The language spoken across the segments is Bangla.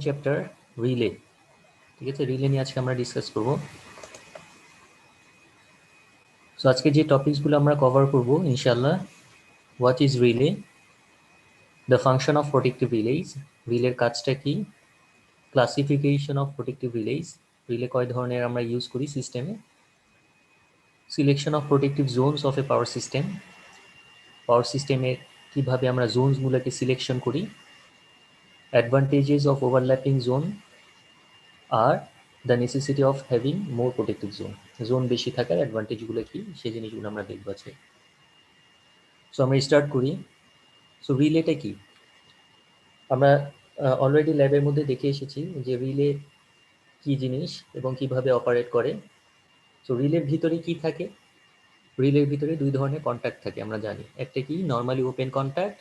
Chapter relay. ঠিক আছে, রিলে নিয়ে আজকে আমরা ডিসকাস করব। সো আজকে যে টপিকসগুলো আমরা কভার করব ইনশাআল্লাহ, what is relay, the function of protective relays, রিলের কাজটা কি, classification of protective relays, relay কয় ধরনের আমরা ইউজ করি সিস্টেমে, selection of protective zones of a power system, power সিস্টেমে কীভাবে আমরা জোনসগুলোকে সিলেকশন করি, অ্যাডভান্টেজেস অফ ওভারল্যাপিং জোন, আর the necessity of having more protective zone, zone বেশি থাকার অ্যাডভান্টেজগুলো কি সেই জিনিসগুলো আমরা দেখব আজকে। সো আমরা স্টার্ট করি। সো রিলেটা কি, আমরা অলরেডি ল্যাবের মধ্যে দেখে এসেছি যে রিলে কি জিনিস এবং কিভাবে অপারেট করে। সো রিলের ভিতরে কি থাকে, রিলের ভিতরে দুই ধরনের কন্ট্যাক্ট থাকে আমরা জানি, একটা কি নর্মালি ওপেন কন্ট্যাক্ট,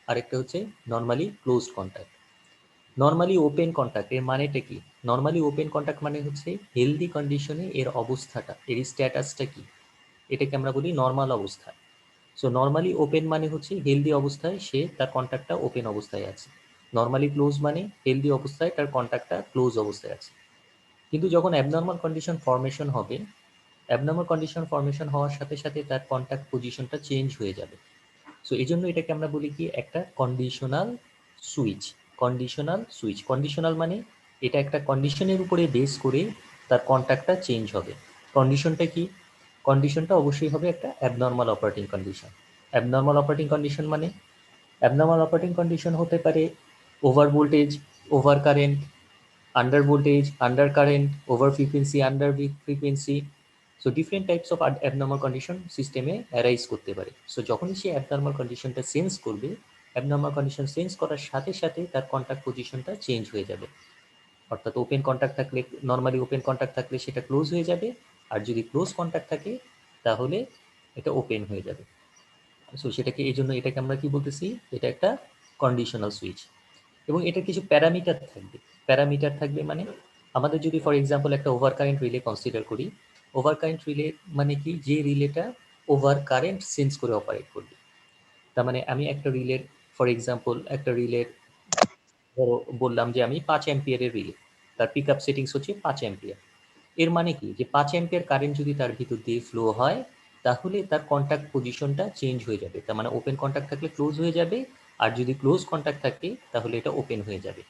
আরেকটা হচ্ছে normally closed contact. Normally open contact এর মানেটা কি, নর্মালি ওপেন কন্ট্যাক্ট মানে হচ্ছে হেলদি কন্ডিশনে এর অবস্থাটা, এর স্ট্যাটাসটা কি, এটাকে আমরা বলি নর্মাল অবস্থা। সো নর্মালি ওপেন মানে হচ্ছে হেলদি অবস্থায় সে তার কন্ট্যাক্টটা ওপেন অবস্থায় আছে, নর্মালি ক্লোজ মানে হেলদি অবস্থায় তার কন্ট্যাক্টটা ক্লোজ অবস্থায় আছে। কিন্তু যখন অ্যাবনর্মাল কন্ডিশন ফর্মেশন হবে, অ্যাবনর্মাল কন্ডিশন ফর্মেশন হওয়ার সাথে সাথে তার কন্ট্যাক্ট পজিশনটা চেঞ্জ হয়ে যাবে। সো এই জন্য এটাকে আমরা বলি কি একটা conditional switch. Conditional switch, conditional মানে এটা একটা কন্ডিশনের উপরে বেস করে তার কন্ট্যাক্টটা চেঞ্জ হবে। কন্ডিশনটা কি, কন্ডিশনটা অবশ্যই হবে একটা abnormal operating condition. Abnormal operating condition মানে অ্যাবনর্মাল অপারেটিং কন্ডিশন হতে পারে over voltage, over current, under voltage, under current, over frequency, under frequency. So different types of abnormal condition সিস্টেমে অ্যারাইজ করতে পারে। সো যখনই সে অ্যাবনর্মাল কন্ডিশনটা সেন্স করবে, অ্যাবনর্মাল কন্ডিশন সেন্স করার সাথে সাথে তার কন্ট্যাক্ট পজিশনটা চেঞ্জ হয়ে যাবে। অর্থাৎ ওপেন কন্ট্যাক্ট থাকলে, নর্মালি ওপেন কন্ট্যাক্ট থাকলে সেটা ক্লোজ হয়ে যাবে, আর যদি ক্লোজ কন্ট্যাক্ট থাকে তাহলে এটা ওপেন হয়ে যাবে। সো সেটাকে, এই জন্য এটাকে আমরা কি বলতেছি, এটা একটা কন্ডিশনাল সুইচ। এবং এটার কিছু প্যারামিটার থাকবে। প্যারামিটার থাকবে মানে আমাদের যদি ফর এক্সাম্পল একটা ওভার কারেন্ট রিলে কনসিডার করি, ওভার কারেন্ট রিলে মানে কি, যে রিলেটা ওভার কারেন্ট সেন্স করে অপারেট করবে। তার মানে আমি একটা রিলের, ফর এক্সাম্পল একটা রিলের ধরো বললাম যে আমি 5 অ্যাম্পিয়ারের রিলে, তার পিক আপ সেটিংস হচ্ছে 5 অ্যাম্পিয়ার। এর মানে কি, যে 5 অ্যাম্পিয়ার কারেন্ট যদি তার ভিতর দিয়ে ফ্লো হয় তাহলে তার কন্ট্যাক্ট পজিশনটা চেঞ্জ হয়ে যাবে। তার মানে ওপেন কন্ট্যাক্ট থাকলে ক্লোজ হয়ে যাবে, আর যদি ক্লোজ কন্ট্যাক্ট থাকে তাহলে এটা ওপেন হয়ে যাবে।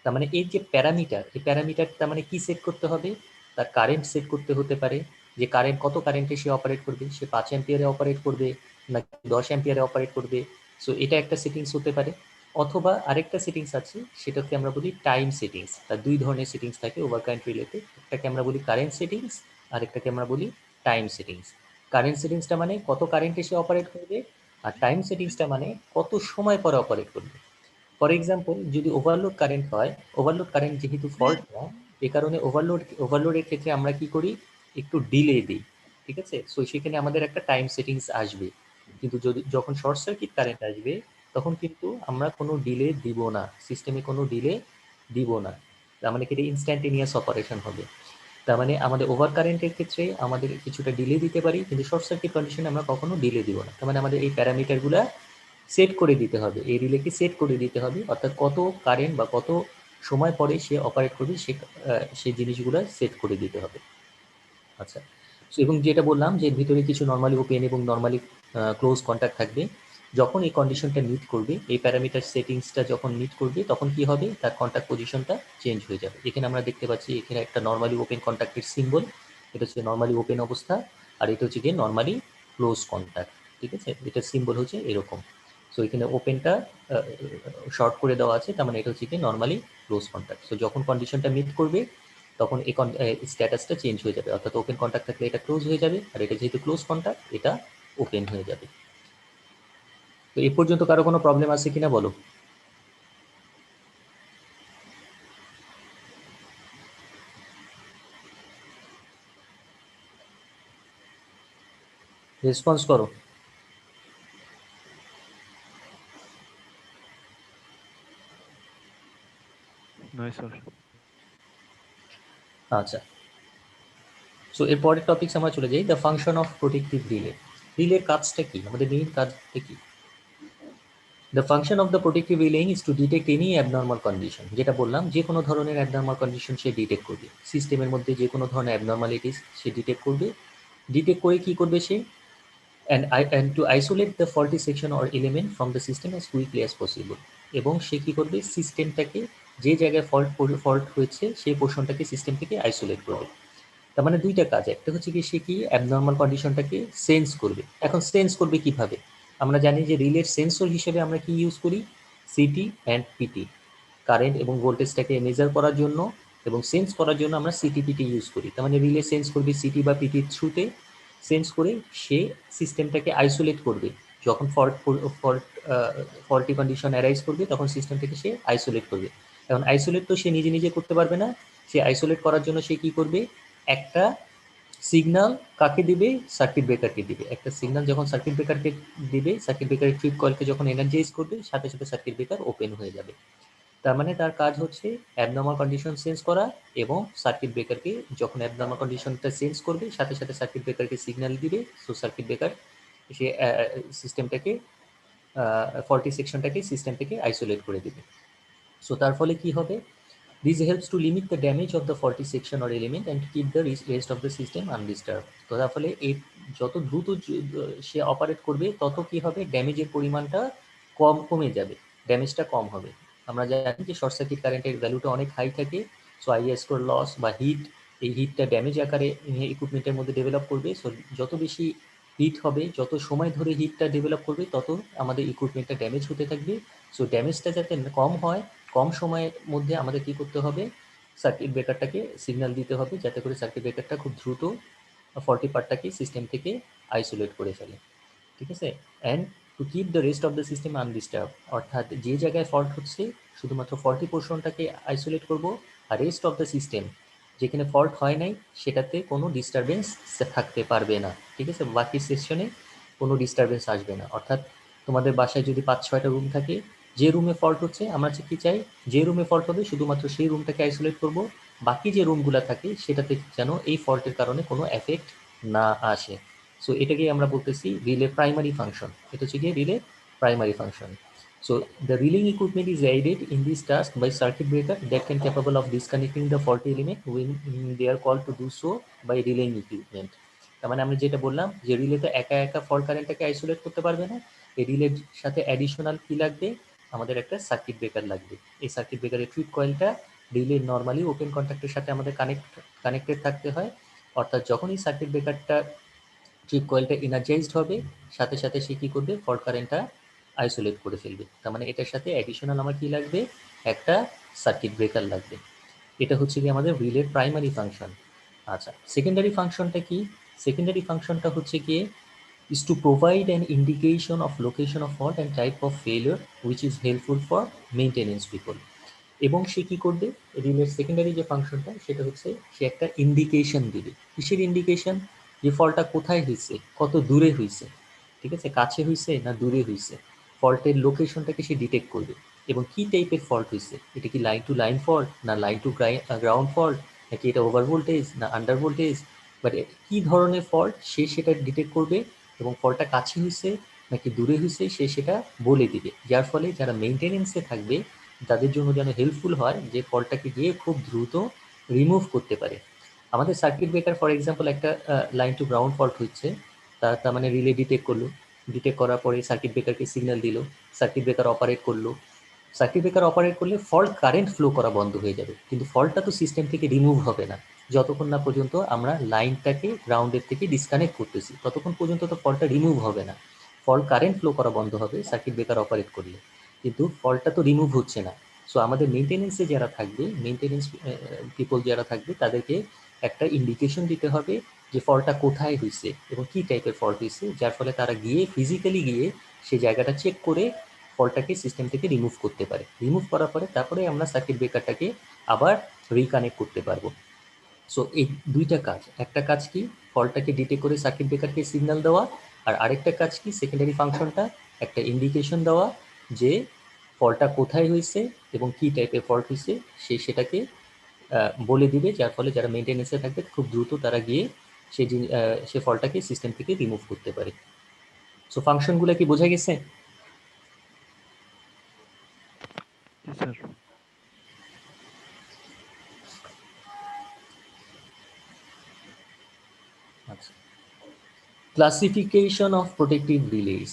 তার মানে এর যে প্যারামিটার, এই প্যারামিটার তার মানে কি সেট করতে হবে, তার কারেন্ট সেট করতে হতে পারে, যে কারেন্ট কত কারেন্টে সে অপারেট করবে, সে 5 অ্যাম্পিয়ারে অপারেট করবে নাকি 10 অ্যাম্পিয়ারে অপারেট করবে। সো এটা একটা সেটিংস হতে পারে। অথবা আরেকটা সেটিংস আছে, সেটাকে আমরা বলি টাইম সেটিংস। তার দুই ধরনের সেটিংস থাকে ওভার কারেন্ট রিলেতে, একটাকে আমরা বলি কারেন্ট সেটিংস, আরেকটাকে আমরা বলি টাইম সেটিংস। কারেন্ট সেটিংসটা মানে কত কারেন্টে সে অপারেট করবে, আর টাইম সেটিংসটা মানে কত সময় পরে অপারেট করবে। ফর এক্সাম্পল যদি ওভারলোড কারেন্ট হয়, ওভারলোড কারেন্ট যেহেতু ফল্ট না, এ কারণে ওভারলোডের ক্ষেত্রে আমরা কি করি, একটু ডিলে দিই। ঠিক আছে, সো সেখানে আমাদের একটা টাইম সেটিংস আসবে। কিন্তু যদি যখন শর্ট সার্কিট কারেন্ট আসবে তখন কিন্তু আমরা কোনো ডিলে দিব না, সিস্টেমে কোনো ডিলে দিব না। তার মানে কি, এটা ইনস্ট্যান্টেনিয়াস অপারেশন হবে। তার মানে আমাদের ওভার কারেন্টের ক্ষেত্রে আমাদের কিছুটা ডিলে দিতে পারি, কিন্তু শর্ট সার্কিট কন্ডিশনে আমরা কখনো ডিলে দিব না। তার মানে আমাদের এই প্যারামিটারগুলো সেট করে দিতে হবে, এই রিলেকে সেট করে দিতে হবে, অর্থাৎ কত কারেন্ট বা কত সময় পরে সে অপারেট করবে সেই জিনিসগুলো সেট করে দিতে হবে। আচ্ছা, সো এবং যেটা বললাম যে এর ভিতরে কিছু নর্মালি ওপেন এবং নর্মালি ক্লোজ কন্ট্যাক্ট থাকবে। যখন এই কন্ডিশনটা মিট করবে, এই প্যারামিটার সেটিংসটা যখন মিট করবে তখন কি হবে, তার কন্ট্যাক্ট পজিশনটা চেঞ্জ হয়ে যাবে। এখানে আমরা দেখতে পাচ্ছি এখানে একটা নর্মালি ওপেন কন্ট্যাক্টের সিম্বল, এটা হচ্ছে নর্মালি ওপেন অবস্থা, আর এটা হচ্ছে গিয়ে নর্মালি ক্লোজ কন্ট্যাক্ট। ঠিক আছে, এটার সিম্বল হচ্ছে এরকম। সো এখানে ওপেনটা শর্ট করে দেওয়া আছে, তার মানে এটা হচ্ছে কি নর্মালি ক্লোজ কন্ট্যাক্ট। সো যখন কন্ডিশনটা মিট করবে তখন এই স্ট্যাটাসটা চেঞ্জ হয়ে যাবে, অর্থাৎ ওপেন কন্ট্যাক্ট থাকলে এটা ক্লোজ হয়ে যাবে, আর এটা যেহেতু ক্লোজ কন্ট্যাক্ট এটা ওপেন হয়ে যাবে। তো এ পর্যন্ত কারো কোনো প্রবলেম আছে কিনা বলো। রেসপন্স করো। নয় স্যার। আচ্ছা, সো এর পরের টপিকস আমরা চলে যাই, the function of protective relay. রিলের কাজটা কি, আমাদের মেইন কাজটা কি। The function of the protective relaying is to detect any abnormal condition, যেটা বললাম যে কোনো ধরনের অ্যাবনর্মাল কন্ডিশন সে ডিটেক্ট করবে, সিস্টেমের মধ্যে যে কোনো ধরনের অ্যাবনর্মালিটিস সে ডিটেক্ট করবে। ডিটেক্ট করে কি করবে সে, and to isolate the faulty section or element from the system as quickly as possible, এবং সে কি করবে সিস্টেমটাকে যে জায়গায় ফল্ট হয়েছে সেই পোর্শনটাকে সিস্টেম থেকে আইসোলেট করবে। তার মানে দুইটা কাজ, একটা হচ্ছে কি সে কি অ্যাবনর্মাল কন্ডিশনটাকে সেন্স করবে। এখন সেন্স করবে কিভাবে, আমরা জানি যে রিলের সেন্সর হিসেবে আমরা কি ইউজ করি, সিটি অ্যান্ড পিটি, কারেন্ট এবং ভোল্টেজটাকে মেজার করার জন্য এবং সেন্স করার জন্য আমরা সিটি পিটি ইউজ করি। তার মানে রিলে সেন্স করবে সিটি বা পিটির থ্রুতে, সেন্স করে সে সিস্টেমটাকে আইসোলেট করবে। যখন ফল্টি কন্ডিশন অ্যারাইজ করবে তখন সিস্টেমটাকে সে আইসোলেট করবে। এখন আইসোলেট তো সে নিজে নিজে করতে পারবে না, সে আইসোলেট করার জন্য সে কি করবে, একটা সিগন্যাল কাকে দিবে, সার্কিট ব্রেকারকে দিবে। একটা সিগন্যাল যখন সার্কিট ব্রেকারকে দিবে, সার্কিট ব্রেকারের ট্রিপ কয়েলকে যখন এনার্জাইজ করবে, সাথে সাথে সার্কিট ব্রেকার ওপেন হয়ে যাবে। তার মানে তার কাজ হচ্ছে অ্যাবনর্মাল কন্ডিশন সেন্স করা, এবং সার্কিট ব্রেকারকে যখন অ্যাবনর্মাল কন্ডিশনটা সেন্স করবে সাথে সাথে সার্কিট ব্রেকারকে সিগন্যাল দিবে। সো সার্কিট ব্রেকার সে সিস্টেমটাকে ফল্টি সেকশনটাকে সিস্টেম থেকে আইসোলেট করে দিবে। সো তার ফলে কি হবে, this helps to limit the damage of the faulty section or element and keep the rest of the system undisturbed. তো তার ফলে এই যত দ্রুত সে অপারেট করবে তত কি হবে, ড্যামেজের পরিমাণটা কমে যাবে, ড্যামেজটা কম হবে। আমরা জানি যে শর্ট সার্কিট কারেন্টের ভ্যালুটা অনেক হাই থাকে। সো আইএস স্কোর লস বা হিট, এই হিটটা ড্যামেজ আকারে ইকুইপমেন্টের মধ্যে ডেভেলপ করবে। সো যত বেশি হিট হবে, যত সময় ধরে হিটটা ডেভেলপ করবে, তত আমাদের ইকুইপমেন্টটা ড্যামেজ হতে থাকবে। সো ড্যামেজটা যাতে কম হয়, কম সময়ের মধ্যে আমাদের কি করতে হবে, সার্কিট ব্রেকারটাকে সিগন্যাল দিতে হবে যাতে করে সার্কিট ব্রেকারটা খুব দ্রুত ফল্টি পার্টটাকে সিস্টেম থেকে আইসোলেট করে ফেলে। ঠিক আছে, and to keep the rest of the system undisturbed, অর্থাৎ যে জায়গায় ফল্ট হচ্ছে শুধুমাত্র ফল্টি পোর্শনটাকে আইসোলেট করব, আর রেস্ট অফ দ্য সিস্টেম যেখানে ফল্ট হয় নাই সেটাতে কোনো ডিস্টারবেন্স থাকতে পারবে না। ঠিক আছে, বাকি সেকশনে কোনো ডিস্টারবেন্স আসবে না। অর্থাৎ তোমাদের বাসায় যদি 5-6টা রুম থাকে, যে রুমে ফল্ট হচ্ছে আমরা কি চাই, যে রুমে ফল্ট হবে শুধুমাত্র সেই রুমটাকে আইসোলেট করব, বাকি যে রুমগুলো থাকে সেটাতে যেন এই ফল্টের কারণে কোনো এফেক্ট না আসে। সো এটাকেই আমরা বলতেছি রিলে প্রাইমারি ফাংশন। এটা হচ্ছে গিয়ে relay primary function. So the relaying equipment is aided in this task by circuit breaker that can capable of disconnecting the faulty element when they are called to do so by relaying equipment. তার মানে আমরা যেটা বললাম যে রিলে তো একা একা ফল্ট কারেন্টটাকে আইসোলেট করতে পারবে না, এই রিলের সাথে অ্যাডিশনাল কি লাগবে, আমাদের একটা সার্কিট ব্রেকার লাগবে। এই সার্কিট ব্রেকারের ট্রিপ কয়েলটা রিলে নর্মালি ওপেন কন্ট্যাক্টের সাথে আমাদের কানেক্টেড থাকতে হয়। অর্থাৎ যখনই সার্কিট ব্রেকারটা ট্রিপ কয়েলটা এনার্জাইজড হবে, সাথে সাথে সে কী করবে, ফল্ট কারেন্টটা আইসোলেট করে ফেলবে। তার মানে এটার সাথে অ্যাডিশনাল আমার কি লাগবে, একটা সার্কিট ব্রেকার লাগবে। এটা হচ্ছে কি আমাদের রিলের প্রাইমারি ফাংশন। আচ্ছা, সেকেন্ডারি ফাংশনটা কি, সেকেন্ডারি ফাংশনটা হচ্ছে গিয়ে is to provide an indication of location of fault and type of failure which is helpful for maintenance people. এবং সে কি করবে, রিলের সেকেন্ডারি যে ফাংশনটা সেটা হচ্ছে সে একটা ইন্ডিকেশন দিবে। কিসের ইন্ডিকেশন, যে ফলটা কোথায় হয়েছে, কত দূরে হয়েছে, ঠিক আছে, কাছে হয়েছে না দূরে হয়েছে, ফল্টের লোকেশনটাকে সে ডিটেক্ট করবে। এবং কি টাইপের ফল্ট হয়েছে, এটা কি লাইন টু লাইন ফল্ট না লাইন টু গ্রাউন্ড ফল্ট, নাকি এটা ওভার ভোল্টেজ না আন্ডার ভোল্টেজ, বাট কি ধরনের ফল্ট সে সেটা ডিটেক্ট করবে। এবং ফলটা কাছে হয়েছে নাকি দূরে হয়েছে সে সেটা বলে দিবে, যার ফলে যারা মেনটেনেন্সে থাকবে তাদের জন্য যেন হেল্পফুল হয়, যে ফল্টটাকে গিয়ে খুব দ্রুত রিমুভ করতে পারে। আমাদের সার্কিট ব্রেকার ফর এক্সাম্পল একটা লাইন টু গ্রাউন্ড ফল্ট হচ্ছে, তার মানে রিলে ডিটেক্ট করলো, ডিটেক্ট করার পরে সার্কিট ব্রেকারকে সিগন্যাল দিল, সার্কিট ব্রেকার অপারেট করলো। সার্কিট ব্রেকার অপারেট করলে ফল্ট কারেন্ট ফ্লো করা বন্ধ হয়ে যাবে, কিন্তু ফল্টটা তো সিস্টেম থেকে রিমুভ হবে না। যতক্ষণ না পর্যন্ত আমরা লাইনটাকে গ্রাউন্ডের থেকে ডিসকানেক্ট করতেছি ততক্ষণ পর্যন্ত তো ফল্টটা রিমুভ হবে না। ফল্ট কারেন্ট ফ্লো করা বন্ধ হবে সার্কিট ব্রেকার অপারেট করলে, কিন্তু ফল্টটা তো রিমুভ হচ্ছে না। সো আমাদের মেনটেনেন্সে যারা থাকবে, মেনটেনেন্স পিপল যারা থাকবে তাদেরকে একটা ইন্ডিকেশন দিতে হবে যে ফল্টটা কোথায় হয়েছে এবং কী টাইপের ফল্ট হয়েছে, যার ফলে তারা গিয়ে ফিজিক্যালি গিয়ে সেই জায়গাটা চেক করে ফল্টটাকে সিস্টেম থেকে রিমুভ করতে পারে। রিমুভ করার পরে তারপরে আমরা সার্কিট ব্রেকারটাকে আবার রিকানেক্ট করতে পারবো। সো এই দুইটা কাজ, একটা কাজ কি ফল্টটাকে ডিটেক্ট করে সার্কিট ব্রেকারকে সিগন্যাল দেওয়া, আর আরেকটা কাজ কি সেকেন্ডারি ফাংশনটা একটা ইন্ডিকেশন দেওয়া যে ফল্টটা কোথায় হয়েছে এবং কী টাইপের ফল্ট হয়েছে সে সেটাকে বলে দিবে, যার ফলে যারা মেনটেনেন্সে থাকবে খুব দ্রুত তারা গিয়ে সে ফল্টটাকে সিস্টেম থেকে রিমুভ করতে পারে। সো ফাংশনগুলো কি বোঝা গেছে? Yes, sir. আচ্ছা, ক্লাসিফিকেশন অফ প্রোটেক্টিভ রিলেজ।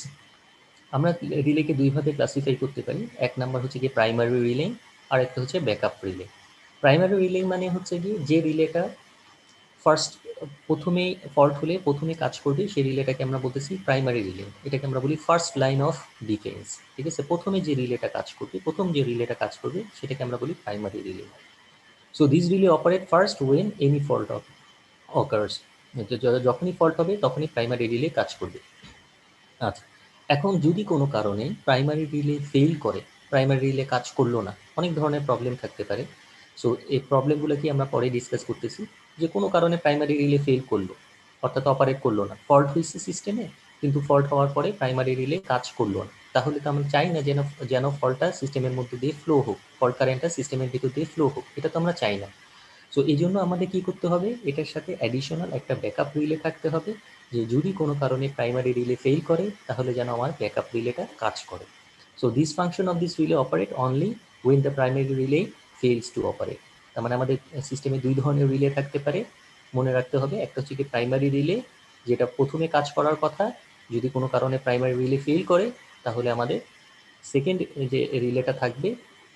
আমরা রিলেকে দুইভাবে ক্লাসিফাই করতে পারি। এক নাম্বার হচ্ছে গিয়ে প্রাইমারি রিলে, আর একটা হচ্ছে ব্যাকআপ রিলে। প্রাইমারি রিলে মানে হচ্ছে গিয়ে যে রিলেটা ফার্স্ট প্রথমে ফল্ট হলে প্রথমে কাজ করবে, সেই রিলেটাকে আমরা বলতেছি প্রাইমারি রিলে। এটাকে আমরা বলি ফার্স্ট লাইন অফ ডিফেন্স। ঠিক আছে, প্রথমে যে রিলেটা কাজ করবে, প্রথম যে রিলেটা কাজ করবে সেটাকে আমরা বলি primary relay. So this relay operate first when any fault occurs. যখনই ফল্ট হবে তখনই প্রাইমারি রিলে কাজ করবে। আচ্ছা, এখন যদি কোনো কারণে প্রাইমারি রিলে ফেল করে, প্রাইমারি রিলে কাজ করলো না, অনেক ধরনের প্রবলেম থাকতে পারে। সো এই প্রবলেমগুলো কি আমরা পরে ডিসকাস করতেছি। যে কোনো কারণে প্রাইমারি রিলে ফেল করলো, অর্থাৎ অপারেট করলো না, ফল্ট হয়েছে সিস্টেমে, কিন্তু ফল্ট হওয়ার পরে প্রাইমারি রিলে কাজ করলো না, তাহলে তো আমরা চাই না যেন যেন ফল্টটা সিস্টেমের মধ্যে দিয়ে ফ্লো হোক, ফল্ট কারেন্টটা সিস্টেমের ভিতর দিয়ে ফ্লো হোক, এটা তো আমরা চাই না। সো এই জন্য আমাদের কি করতে হবে, এটার সাথে অ্যাডিশনাল একটা ব্যাকআপ রিলে থাকতে হবে, যে যদি কোনো কারণে প্রাইমারি রিলে ফেল করে তাহলে যেন আমার ব্যাকআপ রিলেটা কাজ করে। So this function of this relay operate only when the primary relay fails to operate. তার মানে আমাদের সিস্টেমে দুই ধরনের রিলে থাকতে পারে, মনে রাখতে হবে। একটা হচ্ছে কি প্রাইমারি রিলে, যেটা প্রথমে কাজ করার কথা, যদি কোনো কারণে প্রাইমারি রিলে ফেল করে তাহলে আমাদের সেকেন্ড যে রিলেটা থাকবে,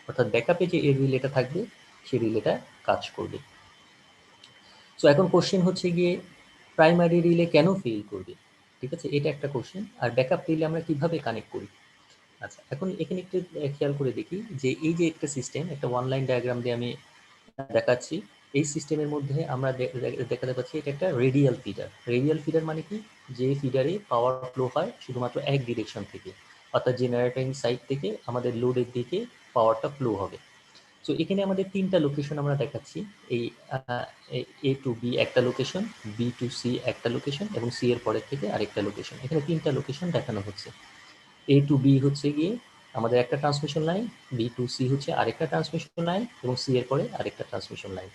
অর্থাৎ ব্যাকআপে যে রিলেটা থাকবে সেই রিলেটা কাজ করবে। সো এখন কোশ্চেন হচ্ছে গিয়ে প্রাইমারি রিলে কেন ফেল করবে, ঠিক আছে, এটা একটা কোশ্চেন। আর ব্যাকআপ রিলে আমরা কিভাবে কানেক্ট করি। আচ্ছা, এখন এখানে একটু খেয়াল করে দেখি যে এই যে একটা সিস্টেম, একটা ওয়ান লাইন ডায়াগ্রাম দিয়ে আমি দেখাচ্ছি। এই সিস্টেমের মধ্যে আমরা দেখাতে পাচ্ছি এটা একটা রেডিয়াল ফিডার। রেডিয়াল ফিডার মানে কি, যে ফিডারে পাওয়ার ফ্লো হয় শুধুমাত্র এক ডিরেকশন থেকে, অর্থাৎ জেনারেটিং সাইড থেকে আমাদের লোডের দিকে পাওয়ারটা ফ্লো হবে। সো এখানে আমাদের তিনটা লোকেশন আমরা দেখাচ্ছি। এই এ টু বি একটা লোকেশন, বি টু সি একটা লোকেশন, এবং সি এর পরের থেকে আরেকটা লোকেশন। এখানে তিনটা লোকেশন দেখানো হচ্ছে। এ টু বি হচ্ছে গিয়ে আমাদের একটা transmission line, B to C হচ্ছে আরেকটা ট্রান্সমিশন লাইন, এবং সি এর পরে আরেকটা ট্রান্সমিশন লাইন।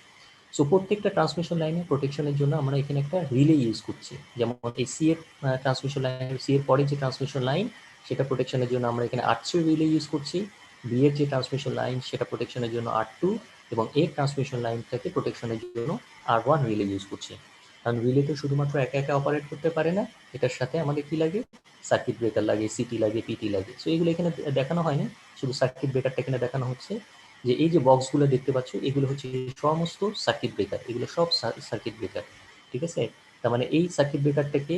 সো প্রত্যেকটা ট্রান্সমিশন লাইনের প্রোটেকশনের জন্য আমরা এখানে একটা রিলে ইউজ করছি। যেমন এই সি এর ট্রান্সমিশন লাইন, সি এর পরে যে ট্রান্সমিশন লাইন সেটা প্রোটেকশনের জন্য আমরা এখানে R3 রিলে ইউজ করছি। বি এর যে ট্রান্সমিশন লাইন সেটা প্রোটেকশনের জন্য R2, এবং এ ট্রান্সমিশন লাইনটাকে প্রোটেকশনের জন্য R1 রিলে ইউজ করছি। কারণ রিলে তো শুধুমাত্র একা একা অপারেট করতে পারে না, এটার সাথে আমাদের কি লাগে, সার্কিট ব্রেকার লাগে, সিটি লাগে, পিটি লাগে। সো এগুলো এখানে দেখানো হয়নি, শুধু সার্কিট ব্রেকারটা এখানে দেখানো হচ্ছে। যে এই যে বক্সগুলো দেখতে পাচ্ছ এগুলো হচ্ছে সমস্ত সার্কিট ব্রেকার, এগুলো সব সার্কিট ব্রেকার। ঠিক আছে, তার মানে এই সার্কিট ব্রেকারটাকে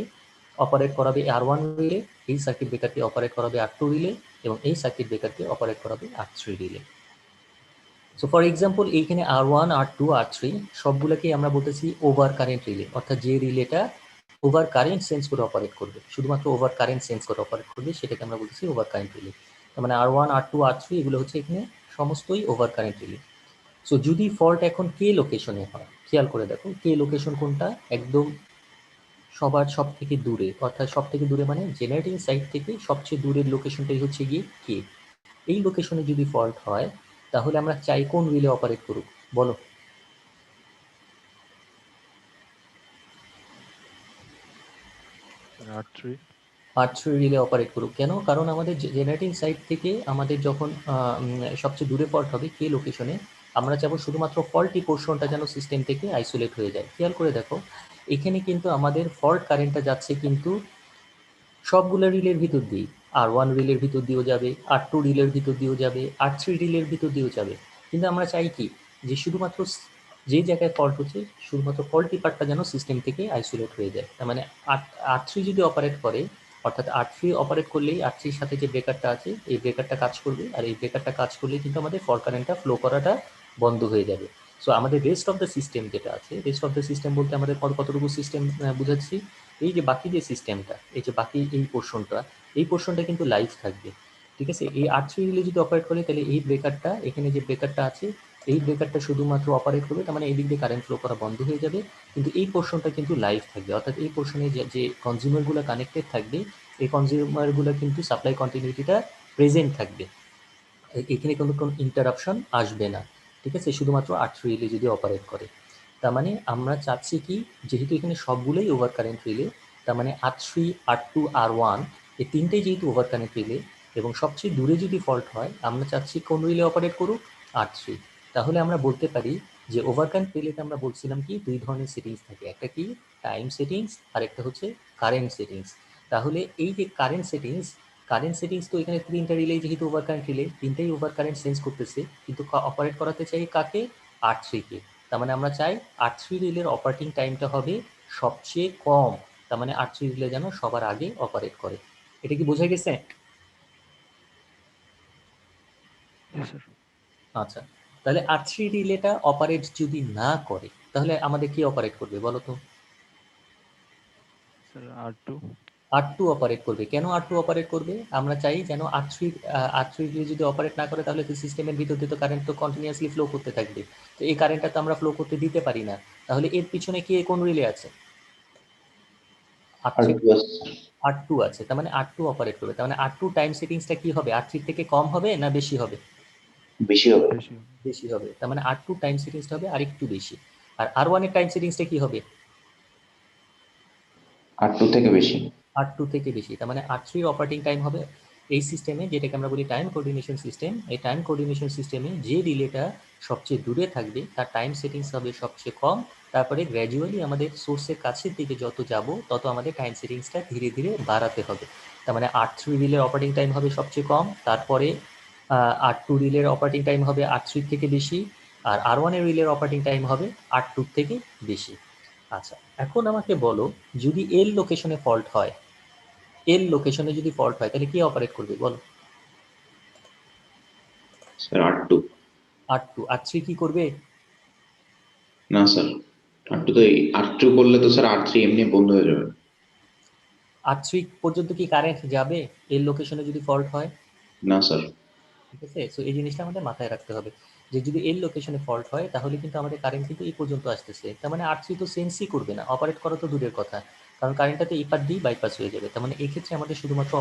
অপারেট করাবে R1 রিলে, এই সার্কিট ব্রেকারকে অপারেট করাবে R2 রিলে, এবং এই সার্কিট ব্রেকারকে অপারেট করাবে R3 relay. So for example এইখানে R1, R2, R3 সবগুলোকে আমরা বলতেছি ওভার কারেন্ট রিলে, অর্থাৎ যে রিলেটা ওভার কারেন্ট সেন্স করে অপারেট করবে, শুধুমাত্র ওভার কারেন্ট সেন্স করে অপারেট করবে, সেটাকে আমরা বলতেছি ওভার কারেন্ট রিলে। তার মানে R1, R2, R3 এগুলো হচ্ছে এখানে সমস্তই ওভার কারেন্ট রিলে। সো যদি ফল্ট এখন কে লোকেশনে হয়, খেয়াল করে দেখো কে লোকেশন কোনটা, একদম সবার সব থেকে দূরে, অর্থাৎ সব থেকে দূরে মানে জেনারেটিং সাইড থেকে সবচেয়ে দূরের লোকেশনটাই হচ্ছে গিয়ে কে। এই লোকেশনে যদি ফল্ট হয় তাহলে আমরা চাই কোন রিলে অপারেট করুক, বলো। R3. R3 রিলে অপারেট করুক, কেন, কারণ আমাদের জেনারেটিং সাইড থেকে আমাদের যখন সবচেয়ে দূরে ফল্ট হবে কে লোকেশনে, আমরা চাবো শুধুমাত্র ফল্টি পোর্শনটা যেন সিস্টেম থেকে আইসোলেট হয়ে যায়। খেয়াল করে দেখো এখানে কিন্তু আমাদের ফল্ট কারেন্টটা যাচ্ছে কিন্তু সবগুলো রিলের ভিতর দিয়েই, R1 রিলের ভিতর দিয়েও যাবে, R2 রিলের ভিতর দিয়েও যাবে, R3 রিলের ভিতর দিয়েও যাবে। কিন্তু আমরা চাই কি, যে শুধুমাত্র যে জায়গায় ফল্ট হচ্ছে শুধুমাত্র ফল্টি পার্টটা যেন সিস্টেম থেকে আইসোলেট হয়ে যায়। তার মানে R3 যদি অপারেট করে, অর্থাৎ R3 অপারেট করলেই R3 সাথে যে ব্রেকারটা আছে এই ব্রেকারটা কাজ করবে, আর এই ব্রেকারটা কাজ করলেই কিন্তু আমাদের ফল্ট কারেন্টটা ফ্লো করাটা বন্ধ হয়ে যাবে। সো আমাদের রেস্ট অফ দ্য সিস্টেম যেটা আছে, রেস্ট অফ দ্য সিস্টেম বলতে আমাদের কতটুকু সিস্টেম বুঝাচ্ছি, এই যে বাকি যে সিস্টেমটা, এই যে বাকি এই পোর্শনটা, এই পোর্শনটা কিন্তু লাইভ থাকবে। ঠিক আছে, এই R3 রিলে যদি অপারেট করে তাহলে এই ব্রেকারটা, এখানে যে ব্রেকারটা আছে এই ব্রেকারটা শুধুমাত্র অপারেট করবে, তার মানে এই দিক দিয়ে কারেন্ট ফ্লো করা বন্ধ হয়ে যাবে, কিন্তু এই পোর্শনটা কিন্তু লাইভ থাকবে। অর্থাৎ এই পোর্শনে যে কনজিউমারগুলো কানেক্টেড থাকবে এই কনজিউমারগুলো কিন্তু সাপ্লাই কন্টিনিউটিটা প্রেজেন্ট থাকবে, এখানে কিন্তু কোনো ইন্টারাপশন আসবে না। ঠিক আছে, শুধুমাত্র R3 রিলে যদি অপারেট করে। তার মানে আমরা চাচ্ছি কি, যেহেতু এখানে সবগুলোই ওভার কারেন্ট রিলে, তার মানে R3, R2, R1 এই তিনটেই যেহেতু ওভার কারেন্ট রিলে, এবং সবচেয়ে দূরে যদি ফল্ট হয় আমরা চাচ্ছি কোন রিলে অপারেট করুক, R3। তাহলে আমরা বলতে পারি যে ওভারকারেন্ট রিলেতে আমরা বলছিলাম কি দুই ধরনের সেটিংস থাকে, একটা কি টাইম সেটিংস আর একটা হচ্ছে কারেন্ট সেটিংস। তাহলে এই যে কারেন্ট সেটিংস তো এখানে তিনটা রিলে, যেহেতু ওভার কারেন্ট রিলে তিনটাই ওভার কারেন্ট সেন্স করতেছে, কিন্তু অপারেট করাতে চাই কাকে, R3-কে। তার মানে আমরা চাই R3 রিলের অপারেটিং টাইমটা হবে সবচেয়ে কম, তার মানে R3 রিলে যেন সবার আগে অপারেট করে। এটা কি বোঝা গেছে? Yes, sir. আচ্ছা, তাহলে R3 রিলেটা অপারেট যদি না করে তাহলে আমাদের কি অপারেট করবে বলো তো? Sir, R2. R2 অপারেট করবে। কেন R2 অপারেট করবে? আমরা চাই যেন R3 যদি অপারেট না করে তাহলে তো সিস্টেমের ভিতর দিয়ে তো কারেন্ট তো কন্টিনিউয়াসলি ফ্লো করতে থাকবে। তো এই কারেন্টটা তো আমরা ফ্লো করতে দিতে পারি না। তাহলে এর পিছনে কি কোন রিলে আছে? আর R3 টু আছে R2 আছে, তার মানে R2 অপারেট করবে। তার মানে R2 টাইম সেটিংসটা কি হবে, R3 থেকে কম হবে না বেশি হবে? বেশি হবে। বেশি হবে। বেশি হবে। তার মানে R2 টাইম সেটিংসটা হবে আরেকটু বেশি। আর R1 এর টাইম সেটিংসটা কি হবে? R2 থেকে বেশি। R2 থেকে বেশি। তার মানে R3 অপারেটিং টাইম হবে এই সিস্টেমে, যেটাকে আমরা বলি টাইম কোঅর্ডিনেশন সিস্টেম। এই টাইম কোঅর্ডিনেশন সিস্টেমে যে রিলেটা সবচেয়ে দূরে থাকবে তার টাইম সেটিংস হবে সবচেয়ে কম। তারপরে গ্র্যাজুয়ালি আমাদের সোর্সের কাছের দিকে যত যাব তত আমাদের টাইম সেটিংসটা ধীরে ধীরে বাড়াতে হবে। তার মানে R3 রিলের অপারেটিং টাইম হবে সবচেয়ে কম, তারপরে R2 রিলের অপারেটিং টাইম হবে R3 থেকে বেশি, আর R1 এর রিলের অপারেটিং টাইম হবে R2 থেকে বেশি। আচ্ছা, এখন আমাকে বলো, যদি এল লোকেশনে ফল্ট হয়, এল লোকেশনে যদি ফল্ট হয় তাহলে কি অপারেট করবে বলো? Sir R2। R2। R3 কি করবে? না স্যার, R2 তো R2 করলে তো স্যার R3 এমনি বন্ধ হয়ে যাবে। R3 পর্যন্ত কি কারেন্ট যাবে এল লোকেশনে যদি ফল্ট হয়? না স্যার। ঠিক আছে, সো এই জিনিসটা আমাদের মাথায় রাখতে হবে যে যদি এল লোকেশনে ফল্ট হয় তাহলে কিন্তু আমাদের কারেন্ট কিন্তু এই পর্যন্ত আসতেছে, তার মানে R3 তো সেন্সই করবে না, অপারেট করা তো দূরের কথা, কারণ কারেন্টটা তো এই পার দিয়ে বাইপাস হয়ে যাবে। তার মানে এক্ষেত্রে আমাদের শুধুমাত্র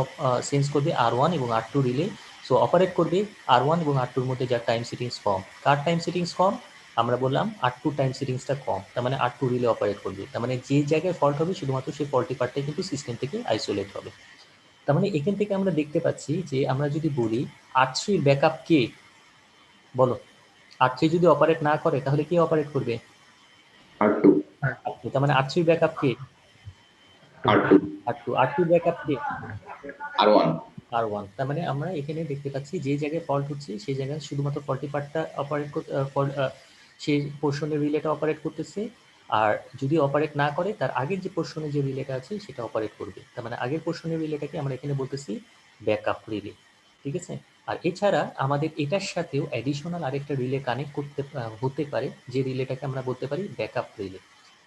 সেন্স করবে R1 এবং R2 রিলে। সো অপারেট করবে R1 এবং R2-র মধ্যে যার টাইম সেটিংস কম। কার টাইম সেটিংস কম? আমরা বললাম R2 টাইম সেটিংসটা কম, তার মানে R2 রিলে অপারেট করবে। তার মানে যে জায়গায় ফল্ট হবে শুধুমাত্র সেই ফল্টি পার্টটাই কিন্তু সিস্টেম থেকে আইসোলেট হবে। তার মানে এখান থেকে আমরা দেখতে পাচ্ছি যে আমরা যদি বলি R3 ব্যাকআপ কে, বলো? R3 যদি অপারেট না করে তাহলে কে অপারেট করবে? R2। R2। তার মানে R3 ব্যাকআপ কে? R2। R2 ব্যাকআপ কে? R1। R1। তার মানে আমরা এখানে দেখতে পাচ্ছি যে জায়গায় ফল্ট হচ্ছে সেই জায়গায় শুধুমাত্র ফল্টি পার্টটা অপারেট সেই পোর্শনের রিলেটা অপারেট করতেছে। আর যদি অপারেট না করে তার আগের যে পোর্শনে যে রিলেটা আছে সেটা অপারেট করবে। তার মানে আগের পোর্শনের রিলেটাকে আমরা এখানে বলতেছি ব্যাকআপ রিলে। ঠিক আছে? আর এছাড়া আমাদের এটার সাথেও অ্যাডিশনাল আরেকটা রিলে কানেক্ট করতে হতে পারে, যে রিলেটাকে আমরা বলতে পারি backup relay.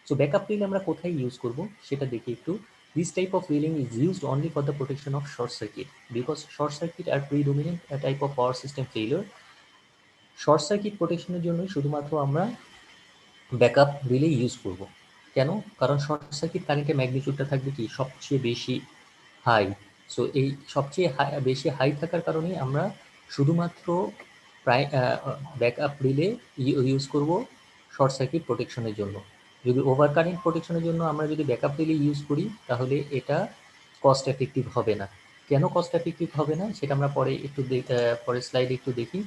So backup relay আমরা কোথায় ইউজ করব সেটা দেখি একটু। This type of reeling is used only for the protection of short circuit because short circuit are predominant a type of power system failure. Short circuit প্রোটেকশনের জন্য শুধুমাত্র আমরা ব্যাকআপ রিলে ইউজ করব। কেন? কারণ শর্ট সার্কিট কারেন্টের ম্যাগনিটিউডটা থাকবে কি সবচেয়ে বেশি হাই। সো এই সবচেয়ে বেশি হাই থাকার কারণে আমরা শুধুমাত্র প্রায় ব্যাকআপ রিলে ইউজ করব শর্ট সার্কিট প্রোটেকশনের জন্য। যদি ওভার কারেন্ট প্রোটেকশনের জন্য আমরা যদি ব্যাকআপ রিলে ইউজ করি তাহলে এটা কস্ট এফেক্টিভ হবে না। কেন কস্ট এফেক্টিভ হবে না সেটা আমরা পরে একটু পরের স্লাইডে একটু দেখি।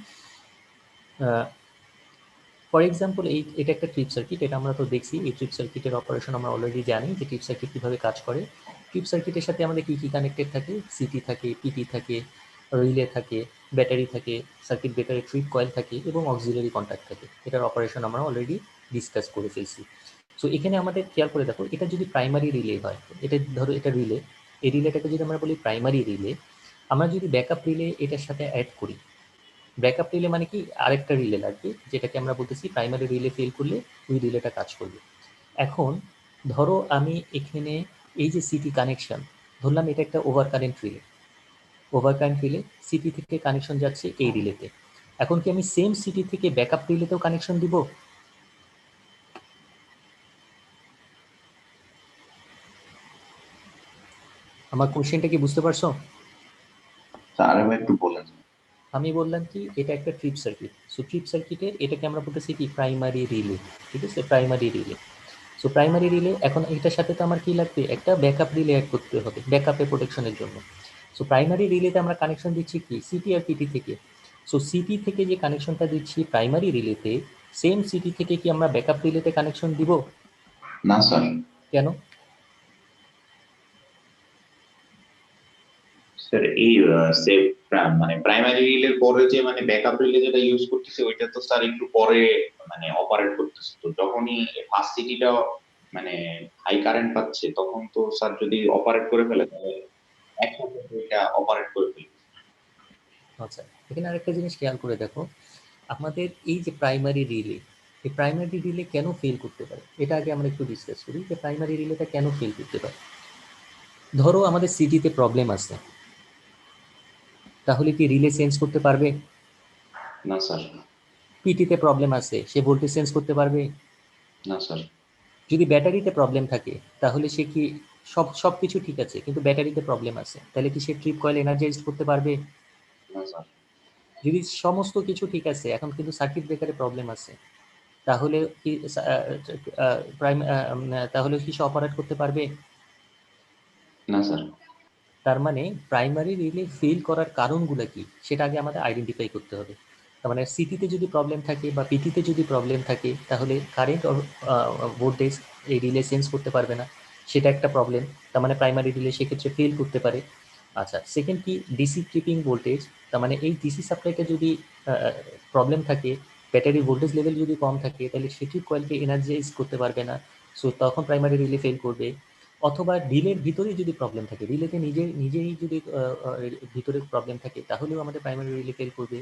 ফর এক্সাম্পল এটা একটা ট্রিপ সার্কিট, এটা আমরা তো দেখছি। এই ট্রিপ সার্কিটের অপারেশন আমরা অলরেডি জানি যে ট্রিপ সার্কিট কীভাবে কাজ করে। ট্রিপ সার্কিটের সাথে আমাদের কী কী কানেক্টেড থাকে? সিটি থাকে, পিটি থাকে, রিলে থাকে, ব্যাটারি থাকে, সার্কিট ব্রেকারের ট্রিপ কয়েল থাকে এবং অক্সিলারি কন্ট্যাক্ট থাকে। এটার অপারেশন আমরা অলরেডি ডিসকাস করে ফেলছি। সো এখানে আমাদের খেয়াল করে দেখো, এটা যদি প্রাইমারি রিলে হয়, এটা ধরো এটা রিলে, এই রিলেটাকে যদি আমরা বলি প্রাইমারি রিলে, আমরা যদি ব্যাকআপ রিলে এটার সাথে অ্যাড করি, ব্যাকআপ রিলে মানে কি আরেকটা রিলে লাগবে যেটাকে আমরা বলতেছি প্রাইমারি রিলে ফেল করলে ওই রিলেটা কাজ করবে। এখন ধরো আমি এখানে এই যে সিটি কানেকশন ধরলাম, এটা একটা over current relay. Over current relay city থেকে কানেকশন যাচ্ছে এই রিলেতে। এখন কি আমি সেম সিটি থেকে ব্যাকআপ রিলেতেও কানেকশন দিব? আমার কোশ্চেনটা কি বুঝতে পারছো? স্যার আরেকবার একটু বলেন। আমি বললাম কি এটা একটা ট্রিপ সার্কিট। সো ট্রিপ সার্কিটের এটাকে আমরা বলতেছি কি প্রাইমারি রিলে। ঠিক আছে, primary relay. So primary relay এখন এটার সাথে তো আমার কি লাগবে, একটা ব্যাকআপ রিলে অ্যাড করতে হবে ব্যাকআপে প্রোটেকশনের জন্য। সো প্রাইমারি রিলেতে আমরা কানেকশন দিচ্ছি কি সিটি আর পিটি থেকে। সো সিটি থেকে যে কানেকশনটা দিচ্ছি প্রাইমারি রিলেতে, সেম সিটি থেকে কি আমরা ব্যাকআপ রিলেতে কানেকশন দিব? না স্যার। কেন? স্যার এই মানে প্রাইমারি রিলের পরে যে মানে ব্যাকআপ রিলে যেটা ইউজ করতেছে ওইটা তো স্যার একটু পরে মানে অপারেট করতেছে, তো যখনই ফার্স্ট সিটিটা মানে হাই কারেন্ট পাচ্ছে তখন তো স্যার যদি অপারেট করে ফেলে তাহলে একসাথে এটা অপারেট করে ফেলে। আচ্ছা, এখানে আরেকটা জিনিস খেয়াল করে দেখো, আমাদের এই যে প্রাইমারি রিলে, এই প্রাইমারি রিলে কেন ফেল করতে পারে এটা আগে আমরা একটু ডিসকাস করি যে প্রাইমারি রিলেটা কেন ফেল করতে পারে। ধরো আমাদের সিটিতে প্রবলেম আছে, তাহলে কি রিলে চেঞ্জ করতে পারবে? না স্যার। পিটিতে প্রবলেম আছে, সে ভোল্টেজ চেঞ্জ করতে পারবে? না স্যার। যদি ব্যাটারিতে প্রবলেম থাকে তাহলে সে কি সব কিছু ঠিক আছে কিন্তু ব্যাটারিতে প্রবলেম আছে, তাহলে কি সে ট্রিপ কয়েল এনার্জাইজ করতে পারবে? না স্যার। যদি সমস্ত কিছু ঠিক আছে এখন কিন্তু সার্কিট ব্রেকারে প্রবলেম আছে, তাহলে কি তাহলে কি সে অপারেট করতে পারবে? না স্যার। তার মানে প্রাইমারি রিলে ফেল করার কারণগুলো কি সেটা আগে আমাদের আইডেন্টিফাই করতে হবে। তার মানে সিটিতে যদি প্রবলেম থাকে বা পিটিতে যদি প্রবলেম থাকে তাহলে কারেন্ট ভোল্টেজ এই রিলে চেঞ্জ করতে পারবে না, সেটা একটা প্রবলেম। তার মানে প্রাইমারি রিলে সেক্ষেত্রে ফেল করতে পারে। আচ্ছা, সেকেন্ড কি ডিসি ট্রিপিং ভোল্টেজ, তার মানে এই ডিসি সাপ্লাইতে যদি প্রবলেম থাকে, ব্যাটারি ভোল্টেজ লেভেল যদি কম থাকে তাহলে সেটি কয়েলকে এনার্জাইজ করতে পারবে না, সো তখন প্রাইমারি রিলে ফেল করবে। অথবা রিলের ভিতরে যদি প্রবলেম থাকে, রিলেতে নিজেই যদি ভিতরে প্রবলেম থাকে তাহলেও আমাদের প্রাইমারি রিলে ফেল করবে।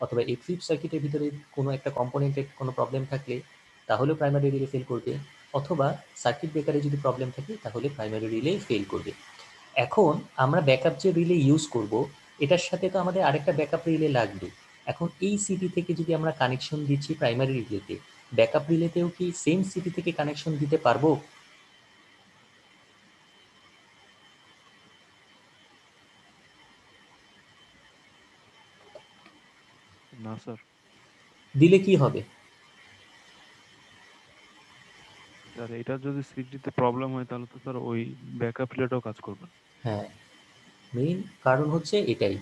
অথবা এই ফ্লিপ সার্কিটের ভিতরে কোনো একটা কম্পোনেন্টের কোনো প্রবলেম থাকলে তাহলেও প্রাইমারি রিলে ফেল করবে। অথবা সার্কিট ব্রেকারে যদি প্রবলেম থাকে তাহলে প্রাইমারি রিলে ফেল করবে। এখন আমরা ব্যাকআপ যে রিলে ইউজ করব এটার সাথে তো আমাদের আরেকটা ব্যাকআপ রিলে লাগবে। এখন এই সিটি থেকে যদি আমরা কানেকশন দিচ্ছি প্রাইমারি রিলেতে, ব্যাকআপ রিলেতেও কি সেম সিটি থেকে কানেকশন দিতে পারবো? না স্যার। দিলে কি হবে? স্যার এটা যদি সিটিতে প্রবলেম হয় তাহলে তো স্যার ওই ব্যাকআপ রিলেটাও কাজ করবে না। হ্যাঁ, মেইন কারণ হচ্ছে এটাই,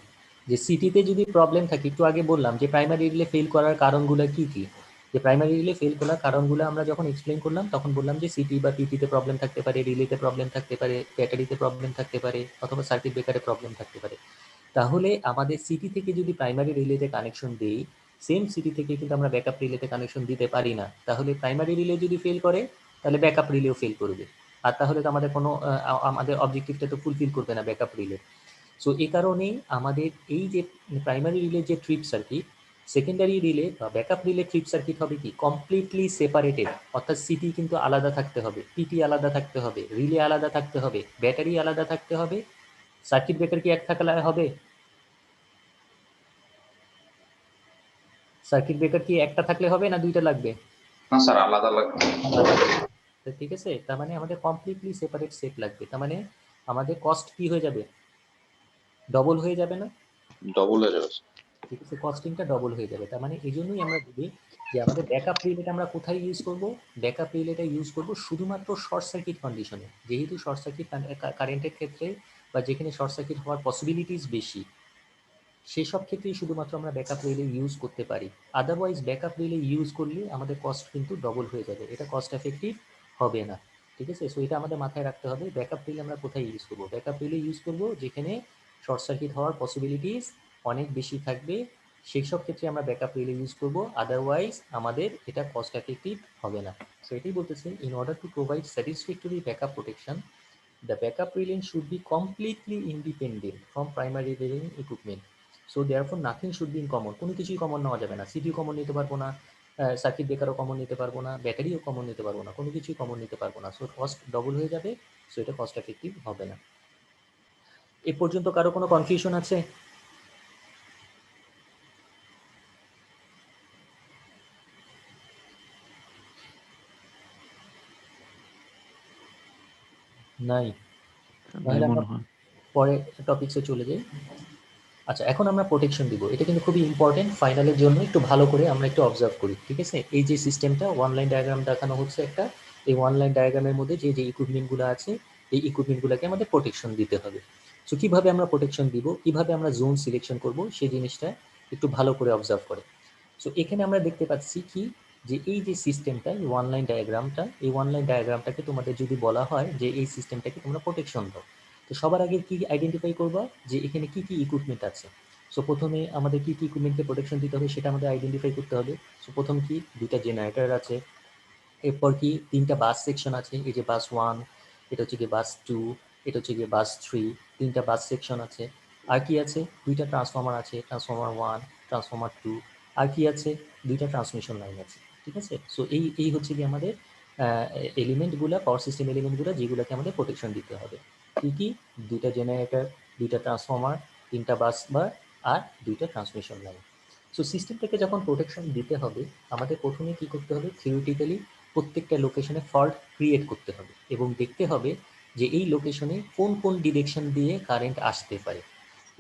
যে সিটিতে যদি প্রবলেম থাকে, একটু আগে বললাম যে প্রাইমারি রিলে ফেল করার কারণগুলো কি কি, যে প্রাইমারি রিলে ফেল করার কারণগুলো আমরা যখন এক্সপ্লেন করলাম তখন বললাম যে সিটি বা পিটিতে প্রবলেম থাকতে পারে, রিলেতে প্রবলেম থাকতে পারে, ব্যাটারিতে প্রবলেম থাকতে পারে, অথবা সার্কিট ব্রেকারে প্রবলেম থাকতে পারে। তাহলে আমাদের সিটি থেকে যদি প্রাইমারি রিলেতে কানেকশন দিই, সেম সিটি থেকে কিন্তু আমরা ব্যাকআপ রিলেতে কানেকশন দিতে পারি না, তাহলে প্রাইমারি রিলে যদি ফেল করে তাহলে ব্যাকআপ রিলেও ফেল করবে। আর তাহলে তো আমাদের কোনো আমাদের অবজেক্টিভটা তো ফুলফিল করবে না ব্যাকআপ রিলে। সো এই কারণেই আমাদের এই যে প্রাইমারি রিলে যে ট্রিপ সার্কিট, সেকেন্ডারি রিলে বা ব্যাকআপ রিলে ট্রিপ সার্কিট হবে কি কমপ্লিটলি সেপারেটেড, অর্থাৎ সিটি কিন্তু আলাদা থাকতে হবে, পিটি আলাদা থাকতে হবে, রিলে আলাদা থাকতে হবে, ব্যাটারি আলাদা থাকতে হবে। সার্কিট ব্রেকার কি এক থাকলে হবে? সার্কিট ব্রেকার কি একটা থাকলে হবে না দুইটা লাগবে? না স্যার, আলাদা লাগবে। আলাদা। তো ঠিক আছে, তার মানে আমাদের কমপ্লিটলি সেপারেট সেট লাগবে, তার মানে আমাদের কস্ট কি হয়ে যাবে? ডবল হয়ে যাবে না? ডবল হয়ে যাবে। ঠিক আছে, কস্টিংটা ডবল হয়ে যাবে। তার মানে এই জন্যই আমরা বলি যে আমাদের ব্যাকআপ রিলেটা আমরা কোথায় ইউজ করব? ব্যাকআপ রিলেটা ইউজ করব শুধুমাত্র শর্ট সার্কিট কন্ডিশনে, যেহেতু শর্ট সার্কিট কারেন্টের ক্ষেত্রে বা যেখানে শর্ট সার্কিট হওয়ার পসিবিলিটিস বেশি সেসব ক্ষেত্রেই শুধুমাত্র আমরা ব্যাকআপ রিলে ইউজ করতে পারি। আদারওয়াইজ ব্যাকআপ রিলে ইউজ করলে আমাদের কস্ট কিন্তু ডবল হয়ে যাবে, এটা কস্ট এফেক্টিভ হবে না। ঠিক আছে, সো এটা আমাদের মাথায় রাখতে হবে। ব্যাকআপ রিলে আমরা কোথায় ইউজ করব? ব্যাকআপ রিলে ইউজ করব যেখানে শর্ট সার্কিট হওয়ার পসিবিলিটিস অনেক বেশি থাকবে, সেই সব ক্ষেত্রে আমরা ব্যাকআপ রিলে ইউজ করব, আদারওয়াইজ আমাদের এটা কস্ট এফেক্টিভ হবে না। সো এটাই বলতেছে, in order to provide satisfactory backup protection, the backup relay should be completely independent from primary relaying equipment. So therefore nothing should be in common, কোনো কিছুই কমন নেওয়া যাবে না, সিটিও কমন নিতে পারবো না, সার্কিট ব্রেকারও কমন নিতে পারবো না, ব্যাটারিও কমন নিতে পারবো না, কোনো কিছুই কমন নিতে পারবো না, সো কস্ট ডবল হয়ে যাবে, সো এটা কস্ট এফেক্টিভ হবে না। এ পর্যন্ত কারো কোনো কনফিউশন আছে? নাই? নাই তাহলে আমরা মনে হয়। পরে টপিকসে চলে যাই। আচ্ছা, এখন আমরা প্রোটেকশন দিব, এটা কিন্তু খুবই ইম্পর্টেন্ট, ফাইনালের জন্য একটু ভালো করে আমরা একটু অবজার্ভ করি। ঠিক আছে, এই যে সিস্টেমটা ওয়ান লাইন ডায়াগ্রাম দেখানো হচ্ছে একটা, এই ওয়ান লাইন ডায়াগ্রামের মধ্যে যে যে ইকুইপমেন্টগুলো আছে এই ইকুইপমেন্টগুলোকে আমাদের প্রোটেকশন দিতে হবে। সো কিভাবে আমরা প্রোটেকশন দিব, কিভাবে আমরা জোন সিলেকশন করব, সেই জিনিসটা একটু ভালো করে অবজার্ভ করে। সো এখানে আমরা দেখতে পাচ্ছি কি, যে এই যে সিস্টেমটা, এই ওয়ান লাইন ডায়াগ্রামটা, এই ওয়ান লাইন ডায়াগ্রামটাকে তোমাদের যদি বলা হয় যে এই সিস্টেমটাকে তোমরা প্রোটেকশন দাও, তো সবার আগে কি আইডেন্টিফাই করবা যে এখানে কি কি ইকুইপমেন্ট আছে। সো প্রথমে আমাদের কি কি ইকুইপমেন্টকে প্রোটেকশন দিতে হবে সেটা আমাদের আইডেন্টিফাই করতে হবে। সো প্রথম কি, দুইটা জেনারেটর আছে, এরপর কি তিনটা বাস সেকশন আছে, এই যে বাস 1, এটা হচ্ছে গিয়ে বাস 2, এটা হচ্ছে গিয়ে বাস 3, তিনটা বাস সেকশন আছে। আর কি আছে, দুইটা ট্রান্সফর্মার আছে, ট্রান্সফর্মার 1, ট্রান্সফর্মার 2। আর কি আছে, দুইটা ট্রান্সমিশন লাইন আছে। ঠিক আছে, সো এই এই হচ্ছে কি আমাদের এলিমেন্টগুলো, পাওয়ার সিস্টেম এলিমেন্টগুলো, যেগুলোকে আমাদের প্রোটেকশন দিতে হবে। কি কি, দুইটা জেনারেটর, দুইটা ট্রান্সফর্মার, তিনটা বাস বার, আর দুইটা ট্রান্সমিশন লাইন। সো সিস্টেমটাকে যখন প্রোটেকশন দিতে হবে, আমাদের প্রথমে কি করতে হবে, থিওরিটিক্যালি প্রত্যেকটা লোকেশনে ফল্ট ক্রিয়েট করতে হবে এবং দেখতে হবে যে এই লোকেশনে কোন কোন ডিরেকশন দিয়ে কারেন্ট আসতে পারে।